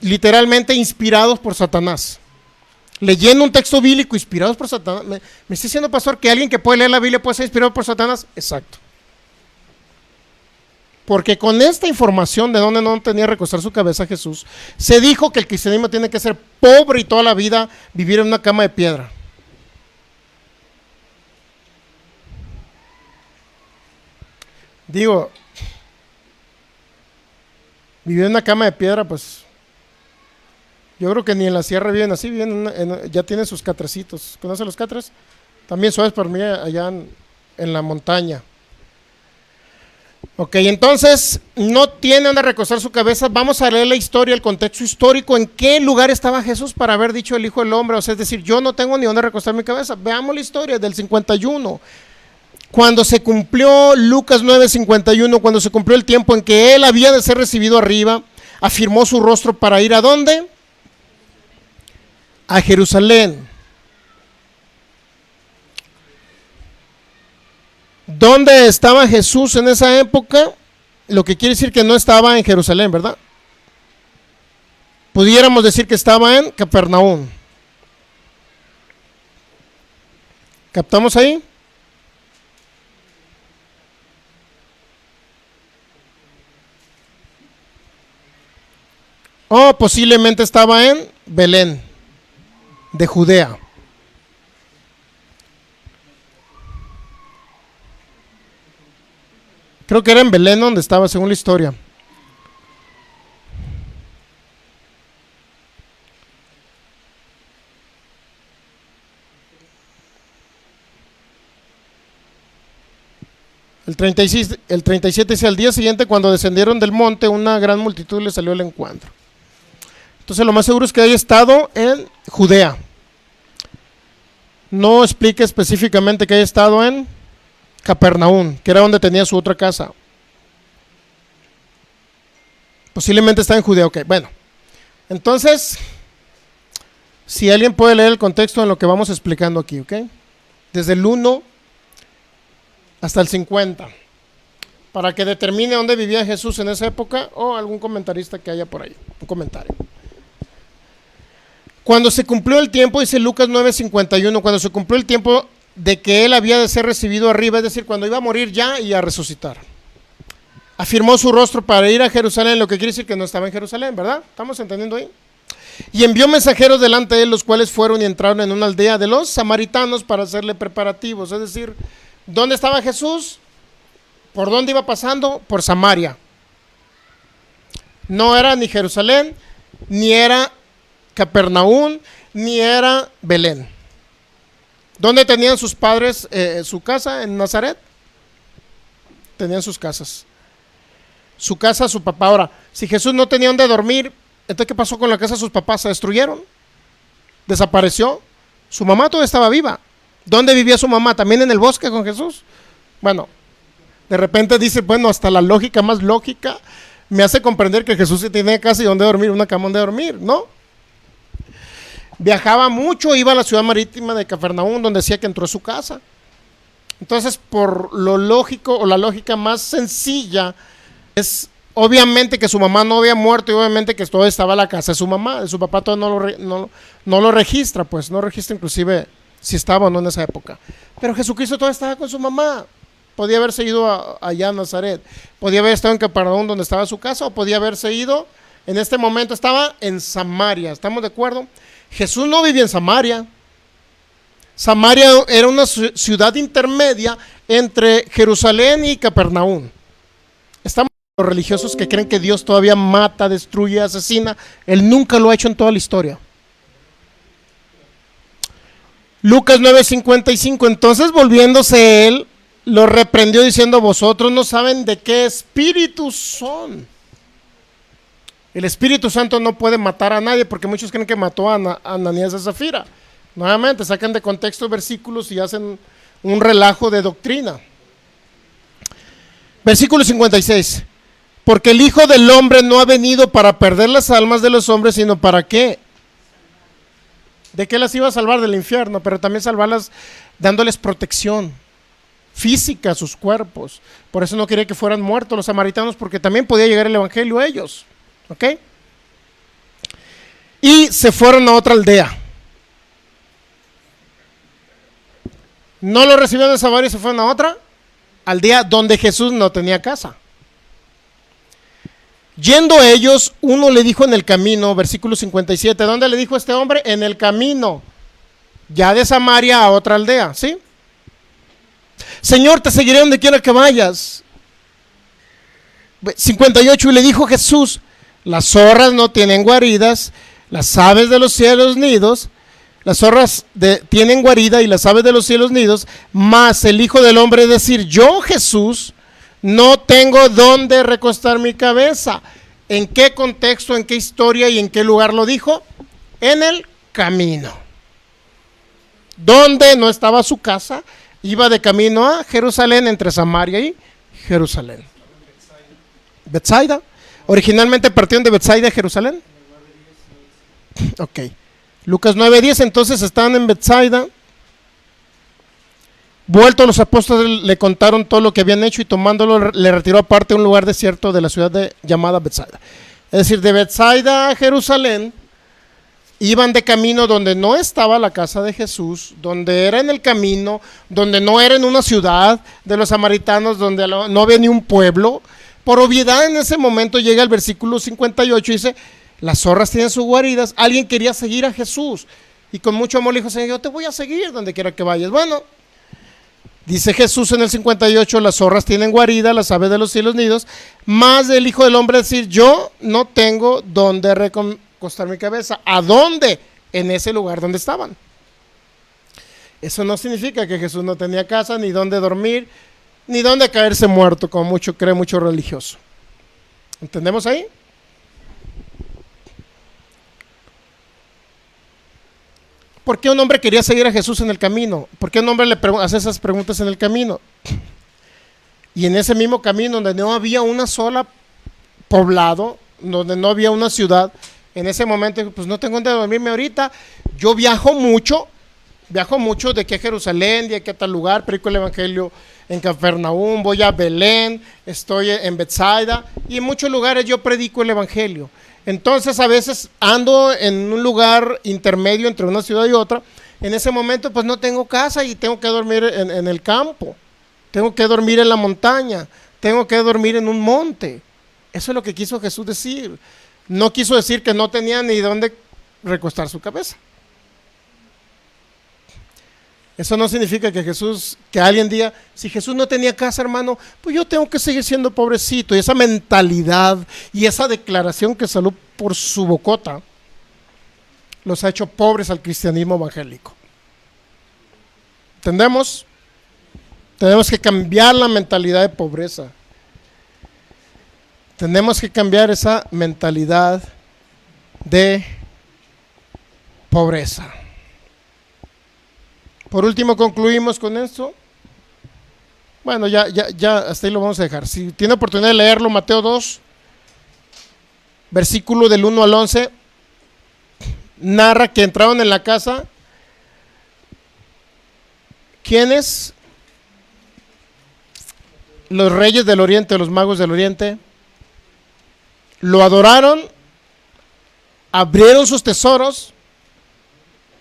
literalmente inspirados por Satanás. Leyendo un texto bíblico inspirados por Satanás. ¿Me está diciendo, pastor, que alguien que puede leer la Biblia puede ser inspirado por Satanás? Exacto. Porque con esta información de dónde no tenía que recostar su cabeza Jesús, se dijo que el cristianismo tiene que ser pobre y toda la vida vivir en una cama de piedra. Digo, vivir en una cama de piedra, pues yo creo que ni en la sierra viven así, ya tienen sus catrecitos. ¿Conocen los catres? También suaves para mí allá en la montaña. Ok, entonces no tiene donde recostar su cabeza. Vamos a leer la historia, el contexto histórico, en qué lugar estaba Jesús para haber dicho el Hijo del Hombre. O sea, es decir, yo no tengo ni donde recostar mi cabeza. Veamos la historia del 51. Cuando se cumplió, Lucas 9:51, cuando se cumplió el tiempo en que él había de ser recibido arriba, afirmó su rostro para ir ¿a dónde? A Jerusalén. ¿Dónde estaba Jesús en esa época? Lo que quiere decir que no estaba en Jerusalén, ¿verdad? Pudiéramos decir que estaba en Capernaum. ¿Captamos ahí? O posiblemente estaba en Belén, de Judea. Creo que era en Belén donde estaba, según la historia. El 37 dice: al día siguiente, cuando descendieron del monte, una gran multitud le salió al encuentro. Entonces lo más seguro es que haya estado en Judea. No explica específicamente que haya estado en Capernaum, que era donde tenía su otra casa. Posiblemente está en Judea. Ok, bueno. Entonces, si alguien puede leer el contexto en lo que vamos explicando aquí, ok. Desde el 1 hasta el 50, para que determine dónde vivía Jesús en esa época, o algún comentarista que haya por ahí, un comentario. Cuando se cumplió el tiempo, dice Lucas 9:51, cuando se cumplió el tiempo de que él había de ser recibido arriba, es decir, cuando iba a morir ya y a resucitar, afirmó su rostro para ir a Jerusalén, lo que quiere decir que no estaba en Jerusalén, ¿verdad? ¿Estamos entendiendo ahí? Y envió mensajeros delante de él, los cuales fueron y entraron en una aldea de los samaritanos para hacerle preparativos. Es decir, ¿dónde estaba Jesús? ¿Por dónde iba pasando? Por Samaria. No era ni Jerusalén, ni era Capernaum, ni era Belén. ¿Dónde tenían sus padres su casa? En Nazaret. Tenían sus casas. Su casa, su papá. Ahora, si Jesús no tenía dónde dormir, entonces ¿qué pasó con la casa de sus papás? ¿Se destruyeron? ¿Desapareció? Su mamá todavía estaba viva. ¿Dónde vivía su mamá? ¿También en el bosque con Jesús? Bueno, de repente dice, bueno, hasta la lógica más lógica me hace comprender que Jesús sí tenía casa y donde dormir, una cama donde dormir, ¿no? Viajaba mucho, iba a la ciudad marítima de Capernaum, donde decía que entró a su casa. Entonces, por lo lógico, o la lógica más sencilla, es obviamente que su mamá no había muerto, y obviamente que todavía estaba en la casa de su mamá. De su papá todavía no lo registra, pues no registra inclusive si estaba o no en esa época. Pero Jesucristo todavía estaba con su mamá. Podía haberse ido allá a Nazaret, podía haber estado en Capernaum donde estaba su casa, o podía haberse ido, en este momento estaba en Samaria. ¿Estamos de acuerdo? Jesús no vivía en Samaria. Samaria era una ciudad intermedia entre Jerusalén y Capernaum. Estamos los religiosos que creen que Dios todavía mata, destruye, asesina. Él nunca lo ha hecho en toda la historia. Lucas 9:55, entonces volviéndose él, lo reprendió diciendo: vosotros no saben de qué espíritu son. El Espíritu Santo no puede matar a nadie, porque muchos creen que mató a Ananías y Zafira. Nuevamente sacan de contexto versículos y hacen un relajo de doctrina. Versículo 56, porque el Hijo del Hombre no ha venido para perder las almas de los hombres, sino para ¿qué? ¿De qué las iba a salvar? Del infierno, pero también salvarlas dándoles protección física a sus cuerpos. Por eso no quería que fueran muertos los samaritanos, porque también podía llegar el evangelio a ellos. ¿Ok? Y se fueron a otra aldea. No lo recibieron en Samaria y se fueron a otra aldea donde Jesús no tenía casa. Yendo ellos, uno le dijo en el camino, versículo 57, ¿dónde le dijo este hombre? En el camino, ya de Samaria a otra aldea, ¿sí? Señor, te seguiré donde quiera que vayas. 58, y le dijo Jesús: las zorras no tienen guaridas, las aves de los cielos nidos. Las zorras tienen guarida y las aves de los cielos nidos, mas el Hijo del Hombre, es decir, yo, Jesús, no tengo dónde recostar mi cabeza. ¿En qué contexto, en qué historia y en qué lugar lo dijo? En el camino. Donde no estaba su casa, iba de camino a Jerusalén, entre Samaria y Jerusalén. Betsaida. Originalmente partieron de Betsaida a Jerusalén. Ok. Lucas 9:10, entonces estaban en Betsaida. Vueltos los apóstoles le contaron todo lo que habían hecho, y tomándolo le retiró aparte a un lugar desierto de la ciudad llamada Betsaida. Es decir, de Betsaida a Jerusalén, iban de camino donde no estaba la casa de Jesús, donde era en el camino, donde no era en una ciudad de los samaritanos, donde no había ni un pueblo. Por obviedad, en ese momento llega el versículo 58 y dice, las zorras tienen sus guaridas. Alguien quería seguir a Jesús y con mucho amor le dijo, Señor, yo te voy a seguir donde quiera que vayas. Bueno, dice Jesús en el 58, las zorras tienen guarida, las aves de los cielos nidos, más del Hijo del Hombre decir, yo no tengo donde recostar mi cabeza. ¿A dónde? En ese lugar donde estaban. Eso no significa que Jesús no tenía casa, ni dónde dormir, ni dónde caerse muerto, como mucho cree mucho religioso. ¿Entendemos ahí? ¿Por qué un hombre quería seguir a Jesús en el camino? ¿Por qué un hombre le hace esas preguntas en el camino? Y en ese mismo camino donde no había una sola poblado, donde no había una ciudad, en ese momento, pues no tengo donde dormirme ahorita. Yo viajo mucho de aquí a Jerusalén, de aquí a tal lugar, predico el evangelio en Capernaum, voy a Belén, estoy en Betsaida, y en muchos lugares yo predico el evangelio. Entonces a veces ando en un lugar intermedio entre una ciudad y otra. En ese momento pues no tengo casa y tengo que dormir en el campo, tengo que dormir en la montaña, tengo que dormir en un monte. Eso es lo que quiso Jesús decir. No quiso decir que no tenía ni dónde recostar su cabeza. Eso no significa que alguien diga, si Jesús no tenía casa, hermano, pues yo tengo que seguir siendo pobrecito. Y esa mentalidad y esa declaración que salió por su bocota los ha hecho pobres al cristianismo evangélico. ¿Entendemos? Tenemos que cambiar la mentalidad de pobreza. Tenemos que cambiar esa mentalidad de pobreza. Por último, concluimos con esto. Bueno, ya hasta ahí lo vamos a dejar. Si tiene oportunidad de leerlo, Mateo 2, versículo del 1 al 11, narra que entraron en la casa. ¿Quiénes? Los reyes del oriente, los magos del oriente. Lo adoraron, abrieron sus tesoros.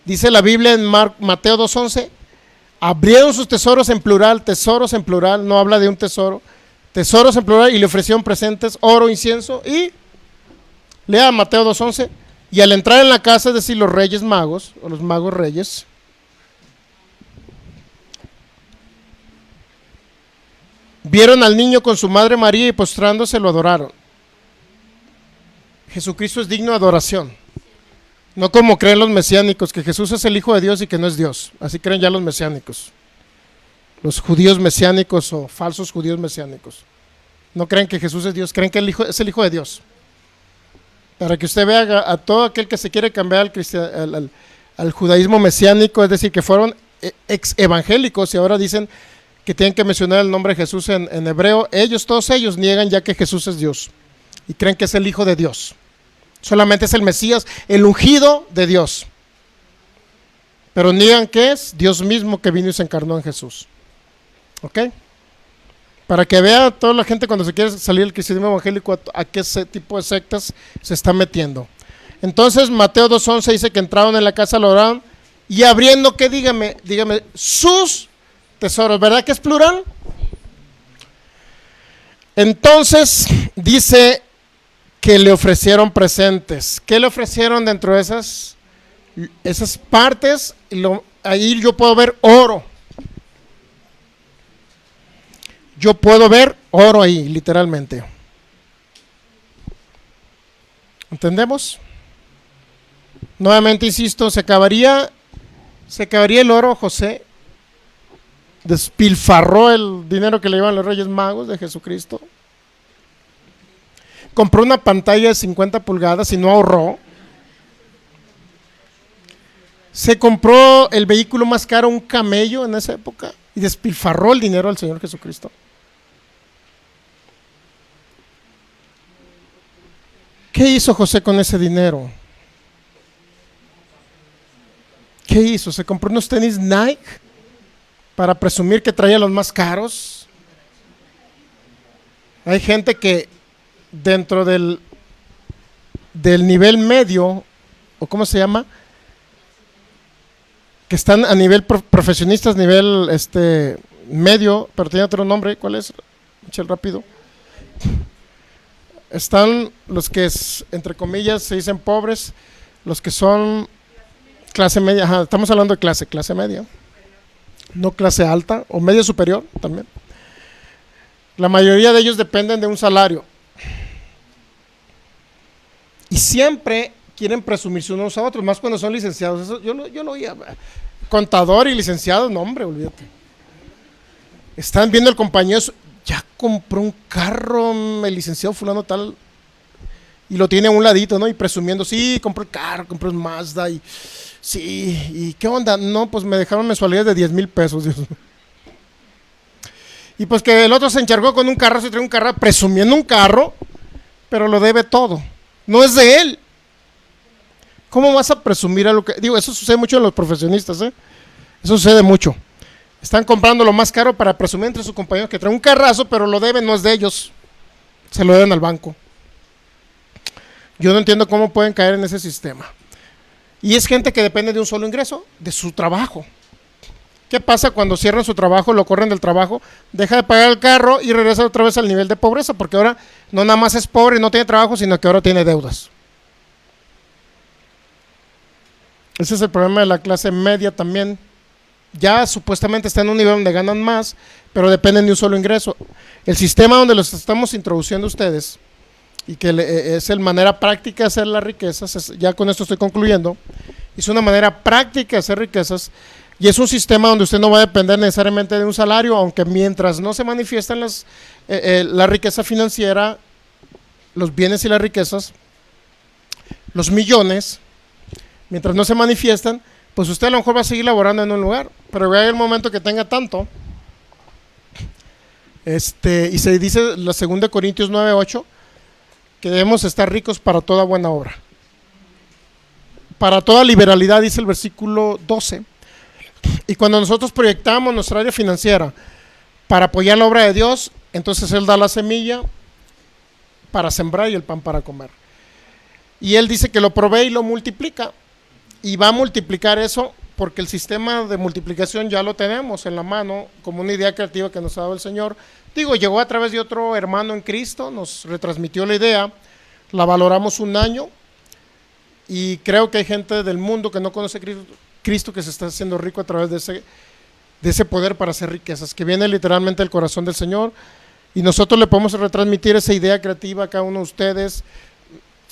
Dice la Biblia en Mateo 2:11, abrieron sus tesoros en plural, no habla de un tesoro, tesoros en plural, y le ofrecieron presentes, oro, incienso, y lea Mateo 2:11, y al entrar en la casa, es decir, los reyes magos, o los magos reyes, vieron al niño con su madre María y postrándose lo adoraron. Jesucristo es digno de adoración. No como creen los mesiánicos, que Jesús es el Hijo de Dios y que no es Dios. Así creen ya los mesiánicos. Los judíos mesiánicos o falsos judíos mesiánicos. No creen que Jesús es Dios, creen que es el Hijo de Dios. Para que usted vea a todo aquel que se quiere cambiar al judaísmo mesiánico, es decir, que fueron ex evangélicos y ahora dicen que tienen que mencionar el nombre de Jesús en hebreo. Todos ellos niegan ya que Jesús es Dios y creen que es el Hijo de Dios. Solamente es el Mesías, el ungido de Dios. Pero niegan que es Dios mismo que vino y se encarnó en Jesús. ¿Ok? Para que vea toda la gente cuando se quiere salir del cristianismo evangélico a qué tipo de sectas se está metiendo. Entonces Mateo 2:11 dice que entraron en la casa, lo oraron y abriendo, ¿qué? Dígame, sus tesoros. ¿Verdad que es plural? Entonces dice que le ofrecieron presentes. ¿Qué le ofrecieron dentro de esas partes? Ahí yo puedo ver oro. Yo puedo ver oro ahí, literalmente. ¿Entendemos? Nuevamente insisto, se acabaría el oro. José despilfarró el dinero que le iban los Reyes Magos de Jesucristo. Compró una pantalla de 50 pulgadas y no ahorró. Se compró el vehículo más caro, un camello en esa época, y despilfarró el dinero del Señor Jesucristo. ¿Qué hizo José con ese dinero? ¿Qué hizo? ¿Se compró unos tenis Nike para presumir que traía los más caros? Hay gente que dentro del del nivel medio, o ¿cómo se llama? Que están a nivel profesionistas, nivel medio, pero tiene otro nombre. ¿Cuál es? Michel, rápido. Están los que, entre comillas, se dicen pobres, los que son clase media. Ajá, estamos hablando de clase media, no clase alta o media superior también. La mayoría de ellos dependen de un salario. Y siempre quieren presumirse unos a otros, más cuando son licenciados. Eso, yo lo oía. Contador y licenciado, no, hombre, olvídate. Están viendo el compañero, ya compró un carro, el licenciado fulano tal, y lo tiene a un ladito, ¿no? Y presumiendo, sí, compró el carro, compró un Mazda, y sí, ¿y qué onda? No, pues me dejaron mensualidades de 10,000 pesos, Dios mío. Y pues que el otro se encargó con un carro, se trae un carro, presumiendo un carro, pero lo debe todo. No es de él. ¿Cómo vas a presumir a lo que...? Digo, eso sucede mucho en los profesionistas, ¿eh? Eso sucede mucho. Están comprando lo más caro para presumir entre sus compañeros que traen un carrazo, pero lo deben, no es de ellos. Se lo deben al banco. Yo no entiendo cómo pueden caer en ese sistema. Y es gente que depende de un solo ingreso, de su trabajo. ¿Qué pasa cuando cierran su trabajo, lo corren del trabajo, deja de pagar el carro y regresa otra vez al nivel de pobreza? Porque ahora no nada más es pobre y no tiene trabajo, sino que ahora tiene deudas. Ese es el problema de la clase media también. Ya supuestamente está en un nivel donde ganan más, pero dependen de un solo ingreso. El sistema donde los estamos introduciendo ustedes, y que es la manera práctica de hacer las riquezas, ya con esto estoy concluyendo, es una manera práctica de hacer riquezas, y es un sistema donde usted no va a depender necesariamente de un salario, aunque mientras no se manifiestan la riqueza financiera, los bienes y las riquezas, los millones, mientras no se manifiestan, pues usted a lo mejor va a seguir laborando en un lugar, pero va a llegar el momento que tenga tanto, y se dice la 2 Corintios 9:8, que debemos estar ricos para toda buena obra, para toda liberalidad, dice el versículo 12. Y cuando nosotros proyectamos nuestra área financiera para apoyar la obra de Dios, entonces Él da la semilla para sembrar y el pan para comer. Y Él dice que lo provee y lo multiplica. Y va a multiplicar eso porque el sistema de multiplicación ya lo tenemos en la mano, como una idea creativa que nos ha dado el Señor. Digo, llegó a través de otro hermano en Cristo, nos retransmitió la idea, la valoramos un año, y creo que hay gente del mundo que no conoce Cristo que se está haciendo rico a través de ese poder para hacer riquezas, que viene literalmente del corazón del Señor, y nosotros le podemos retransmitir esa idea creativa a cada uno de ustedes,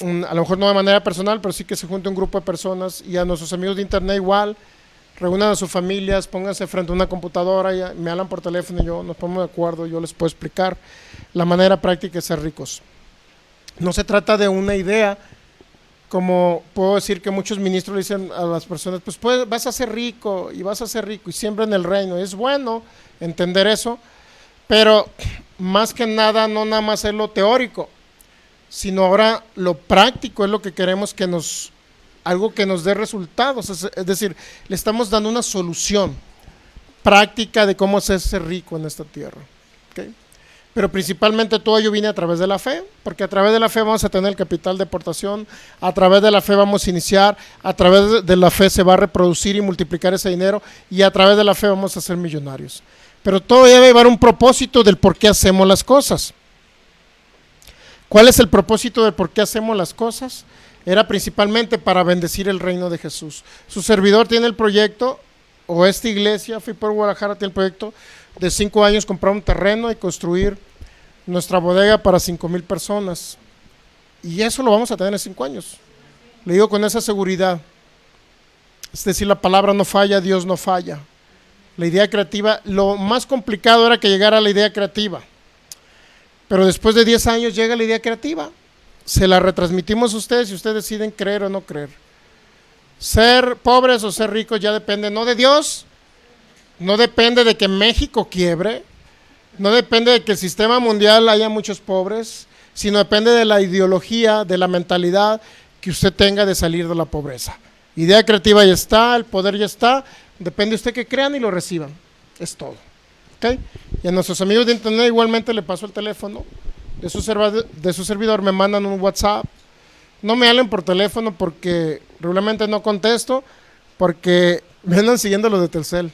a lo mejor no de manera personal, pero sí que se junte un grupo de personas, y a nuestros amigos de internet igual, reúnan a sus familias, pónganse frente a una computadora, y me hablan por teléfono y nos ponemos de acuerdo, yo les puedo explicar la manera práctica de ser ricos. No se trata de una idea, como puedo decir que muchos ministros le dicen a las personas, pues vas a ser rico y siempre en el reino. Es bueno entender eso, pero más que nada, no nada más es lo teórico, sino ahora lo práctico es lo que queremos algo que nos dé resultados, es decir, le estamos dando una solución práctica de cómo hacerse rico en esta tierra, ¿okay? Pero principalmente todo ello viene a través de la fe, porque a través de la fe vamos a tener el capital de aportación, a través de la fe vamos a iniciar, a través de la fe se va a reproducir y multiplicar ese dinero, y a través de la fe vamos a ser millonarios. Pero todo debe llevar un propósito del por qué hacemos las cosas. ¿Cuál es el propósito del por qué hacemos las cosas? Era principalmente para bendecir el reino de Jesús. Su servidor tiene el proyecto, o esta iglesia, Fui por Guadalajara, tiene el proyecto de 5 años comprar un terreno y construir nuestra bodega para 5,000 personas. Y eso lo vamos a tener en 5 años. Le digo con esa seguridad. Es decir, la palabra no falla, Dios no falla. La idea creativa, lo más complicado era que llegara la idea creativa. Pero después de 10 años llega la idea creativa. Se la retransmitimos a ustedes y ustedes deciden creer o no creer. Ser pobres o ser ricos ya depende no de Dios, no depende de que México quiebre, no depende de que el sistema mundial haya muchos pobres, sino depende de la ideología, de la mentalidad que usted tenga de salir de la pobreza. Idea creativa ya está, el poder ya está, depende de usted que crean y lo reciban, es todo. ¿Okay? Y a nuestros amigos de internet igualmente le paso el teléfono de su servidor, me mandan un WhatsApp, No me hablen por teléfono porque regularmente no contesto, porque me andan siguiendo los de Telcel.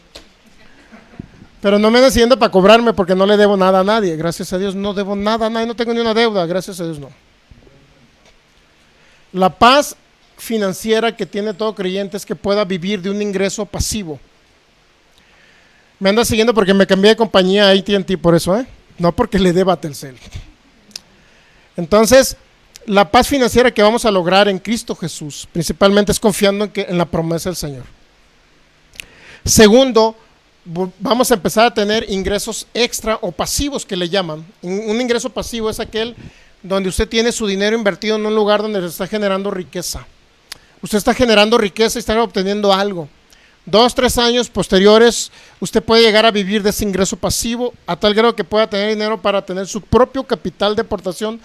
Pero no me andan siguiendo para cobrarme porque no le debo nada a nadie. Gracias a Dios no debo nada a nadie, no tengo ni una deuda, gracias a Dios no. La paz financiera que tiene todo creyente es que pueda vivir de un ingreso pasivo. Me anda siguiendo porque me cambié de compañía a AT&T por eso, no porque le deba a Telcel. Entonces, la paz financiera que vamos a lograr en Cristo Jesús, principalmente es confiando en la promesa del Señor. Segundo, vamos a empezar a tener ingresos extra o pasivos que le llaman. Un ingreso pasivo es aquel donde usted tiene su dinero invertido en un lugar donde se está generando riqueza. Usted está generando riqueza y está obteniendo algo. 2, 3 años posteriores, usted puede llegar a vivir de ese ingreso pasivo a tal grado que pueda tener dinero para tener su propio capital de aportación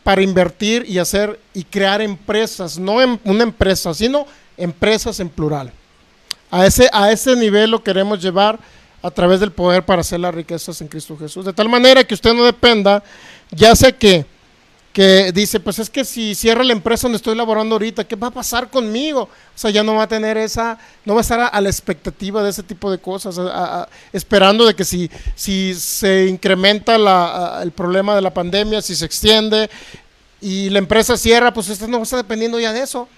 para invertir y hacer y crear empresas, no una empresa, sino empresas en plural. A ese nivel lo queremos llevar a través del poder para hacer las riquezas en Cristo Jesús. De tal manera que usted no dependa, ya sea que dice, pues es que si cierra la empresa donde estoy laborando ahorita, ¿qué va a pasar conmigo? O sea, ya no va a tener no va a estar a la expectativa de ese tipo de cosas, esperando de que si se incrementa el problema de la pandemia, si se extiende y la empresa cierra, pues usted no va a estar dependiendo ya de eso.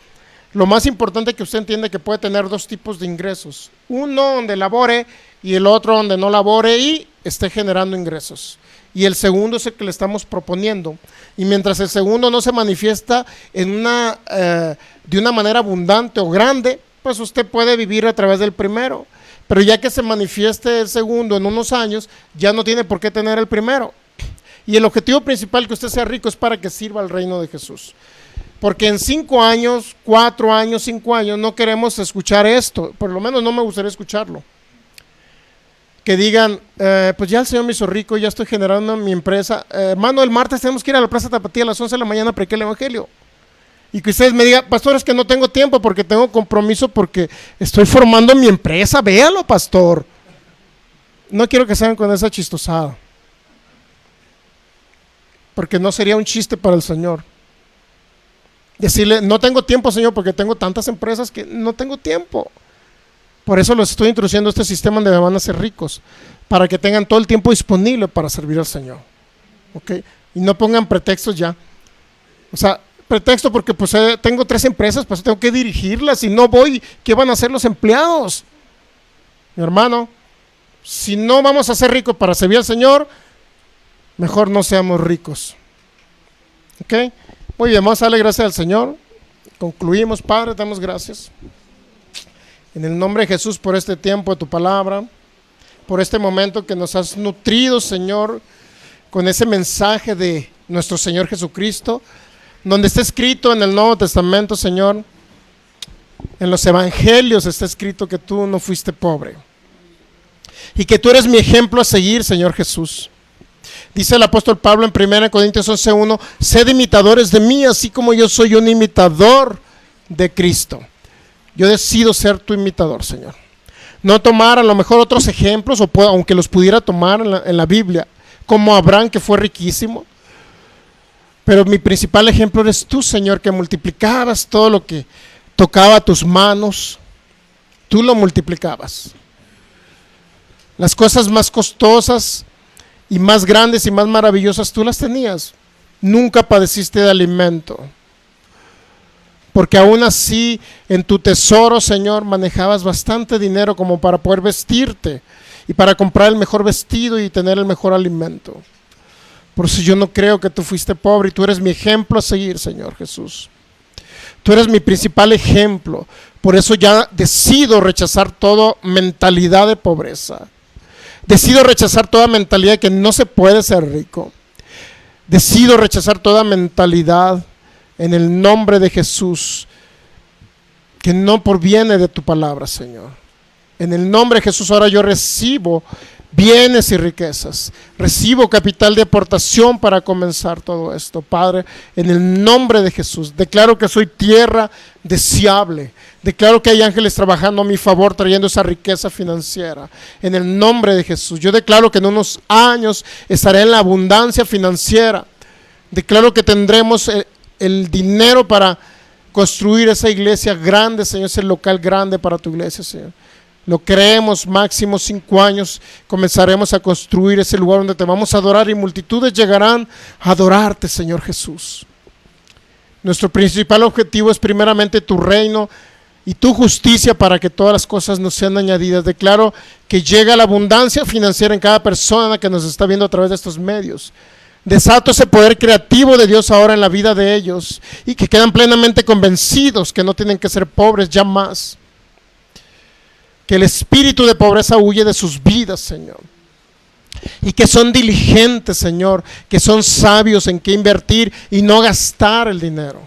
Lo más importante es que usted entiende que puede tener 2 tipos de ingresos. Uno donde labore y el otro donde no labore y esté generando ingresos. Y el segundo es el que le estamos proponiendo. Y mientras el segundo no se manifiesta de una manera abundante o grande, pues usted puede vivir a través del primero. Pero ya que se manifieste el segundo en unos años, ya no tiene por qué tener el primero. Y el objetivo principal que usted sea rico es para que sirva al reino de Jesús. Porque en 5 años, 4 años, 5 años no queremos escuchar esto. Por lo menos no me gustaría escucharlo. Que digan, pues ya el Señor me hizo rico, ya estoy generando mi empresa. Hermano, el martes tenemos que ir a la Plaza Tapatía a las 11 de la mañana a predicar el Evangelio. Y que ustedes me digan, pastor, es que no tengo tiempo porque tengo compromiso porque estoy formando mi empresa. Véalo, pastor. No quiero que salgan con esa chistosada. Porque no sería un chiste para el Señor. Decirle, no tengo tiempo, Señor, porque tengo tantas empresas que no tengo tiempo. Por eso los estoy introduciendo a este sistema donde van a ser ricos, para que tengan todo el tiempo disponible para servir al Señor. ¿Okay? Y no pongan pretextos ya. O sea, pretexto porque pues tengo 3 empresas, pues tengo que dirigirlas y no voy, ¿qué van a hacer los empleados? Mi hermano, si no vamos a ser ricos para servir al Señor, mejor no seamos ricos. ¿Ok? Muy bien, vamos a darle gracias al Señor. Concluimos, Padre, damos gracias. En el nombre de Jesús por este tiempo de tu palabra, por este momento que nos has nutrido, Señor, con ese mensaje de nuestro Señor Jesucristo, donde está escrito en el Nuevo Testamento, Señor, en los Evangelios está escrito que tú no fuiste pobre y que tú eres mi ejemplo a seguir, Señor Jesús. Dice el apóstol Pablo en 1 Corintios 11:1, sed imitadores de mí, así como yo soy un imitador de Cristo. Yo decido ser tu imitador, Señor. No tomar a lo mejor otros ejemplos, aunque los pudiera tomar en la Biblia, como Abraham, que fue riquísimo. Pero mi principal ejemplo eres tú, Señor, que multiplicabas todo lo que tocaba tus manos. Tú lo multiplicabas. Las cosas más costosas y más grandes y más maravillosas tú las tenías. Nunca padeciste de alimento. Porque aún así en tu tesoro, Señor, manejabas bastante dinero como para poder vestirte y para comprar el mejor vestido y tener el mejor alimento. Por eso yo no creo que tú fuiste pobre y tú eres mi ejemplo a seguir, Señor Jesús. Tú eres mi principal ejemplo. Por eso ya decido rechazar toda mentalidad de pobreza. Decido rechazar toda mentalidad de que no se puede ser rico. Decido rechazar toda mentalidad en el nombre de Jesús que no proviene de tu palabra, Señor. En el nombre de Jesús ahora yo recibo bienes y riquezas. Recibo capital de aportación para comenzar todo esto, Padre. En el nombre de Jesús declaro que soy tierra deseable. Declaro que hay ángeles trabajando a mi favor, trayendo esa riqueza financiera. En el nombre de Jesús. Yo declaro que en unos años estaré en la abundancia financiera. Declaro que tendremos el dinero para construir esa iglesia grande, Señor, ese local grande para tu iglesia, Señor. Lo creemos, máximo 5 años comenzaremos a construir ese lugar donde te vamos a adorar y multitudes llegarán a adorarte, Señor Jesús. Nuestro principal objetivo es primeramente tu reino y tu justicia para que todas las cosas nos sean añadidas. Declaro que llega la abundancia financiera en cada persona que nos está viendo a través de estos medios. Desato ese poder creativo de Dios ahora en la vida de ellos y que quedan plenamente convencidos que no tienen que ser pobres ya más. Que el espíritu de pobreza huye de sus vidas, Señor. Y que son diligentes, Señor, que son sabios en qué invertir y no gastar el dinero.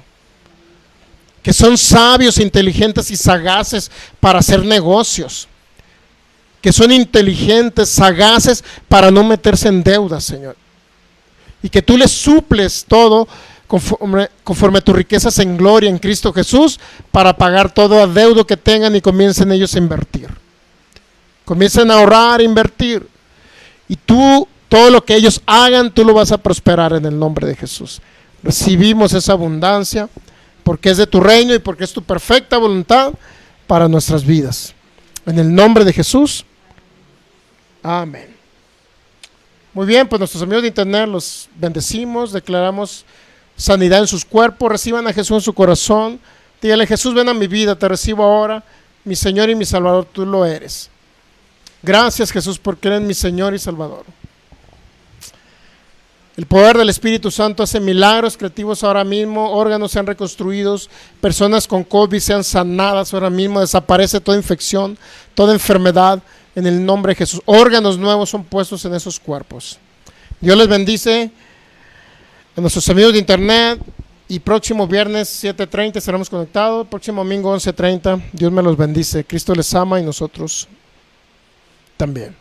Que son sabios, inteligentes y sagaces para hacer negocios. Que son inteligentes, sagaces para no meterse en deudas, Señor. Y que tú les suples todo conforme a tus riquezas en gloria en Cristo Jesús para pagar todo adeudo que tengan y comiencen ellos a invertir. Comiencen a ahorrar, a invertir. Y tú, todo lo que ellos hagan, tú lo vas a prosperar en el nombre de Jesús. Recibimos esa abundancia porque es de tu reino y porque es tu perfecta voluntad para nuestras vidas. En el nombre de Jesús. Amén. Muy bien, pues nuestros amigos de internet los bendecimos, declaramos sanidad en sus cuerpos, reciban a Jesús en su corazón. Dígale: Jesús, ven a mi vida, te recibo ahora, mi Señor y mi Salvador, tú lo eres. Gracias, Jesús, porque eres mi Señor y Salvador. El poder del Espíritu Santo hace milagros creativos ahora mismo, órganos sean reconstruidos, personas con COVID sean sanadas ahora mismo, desaparece toda infección, toda enfermedad en el nombre de Jesús. Órganos nuevos son puestos en esos cuerpos. Dios les bendice a nuestros amigos de internet y próximo viernes 7:30 estaremos conectados, próximo domingo 11:30. Dios me los bendice, Cristo les ama y nosotros también.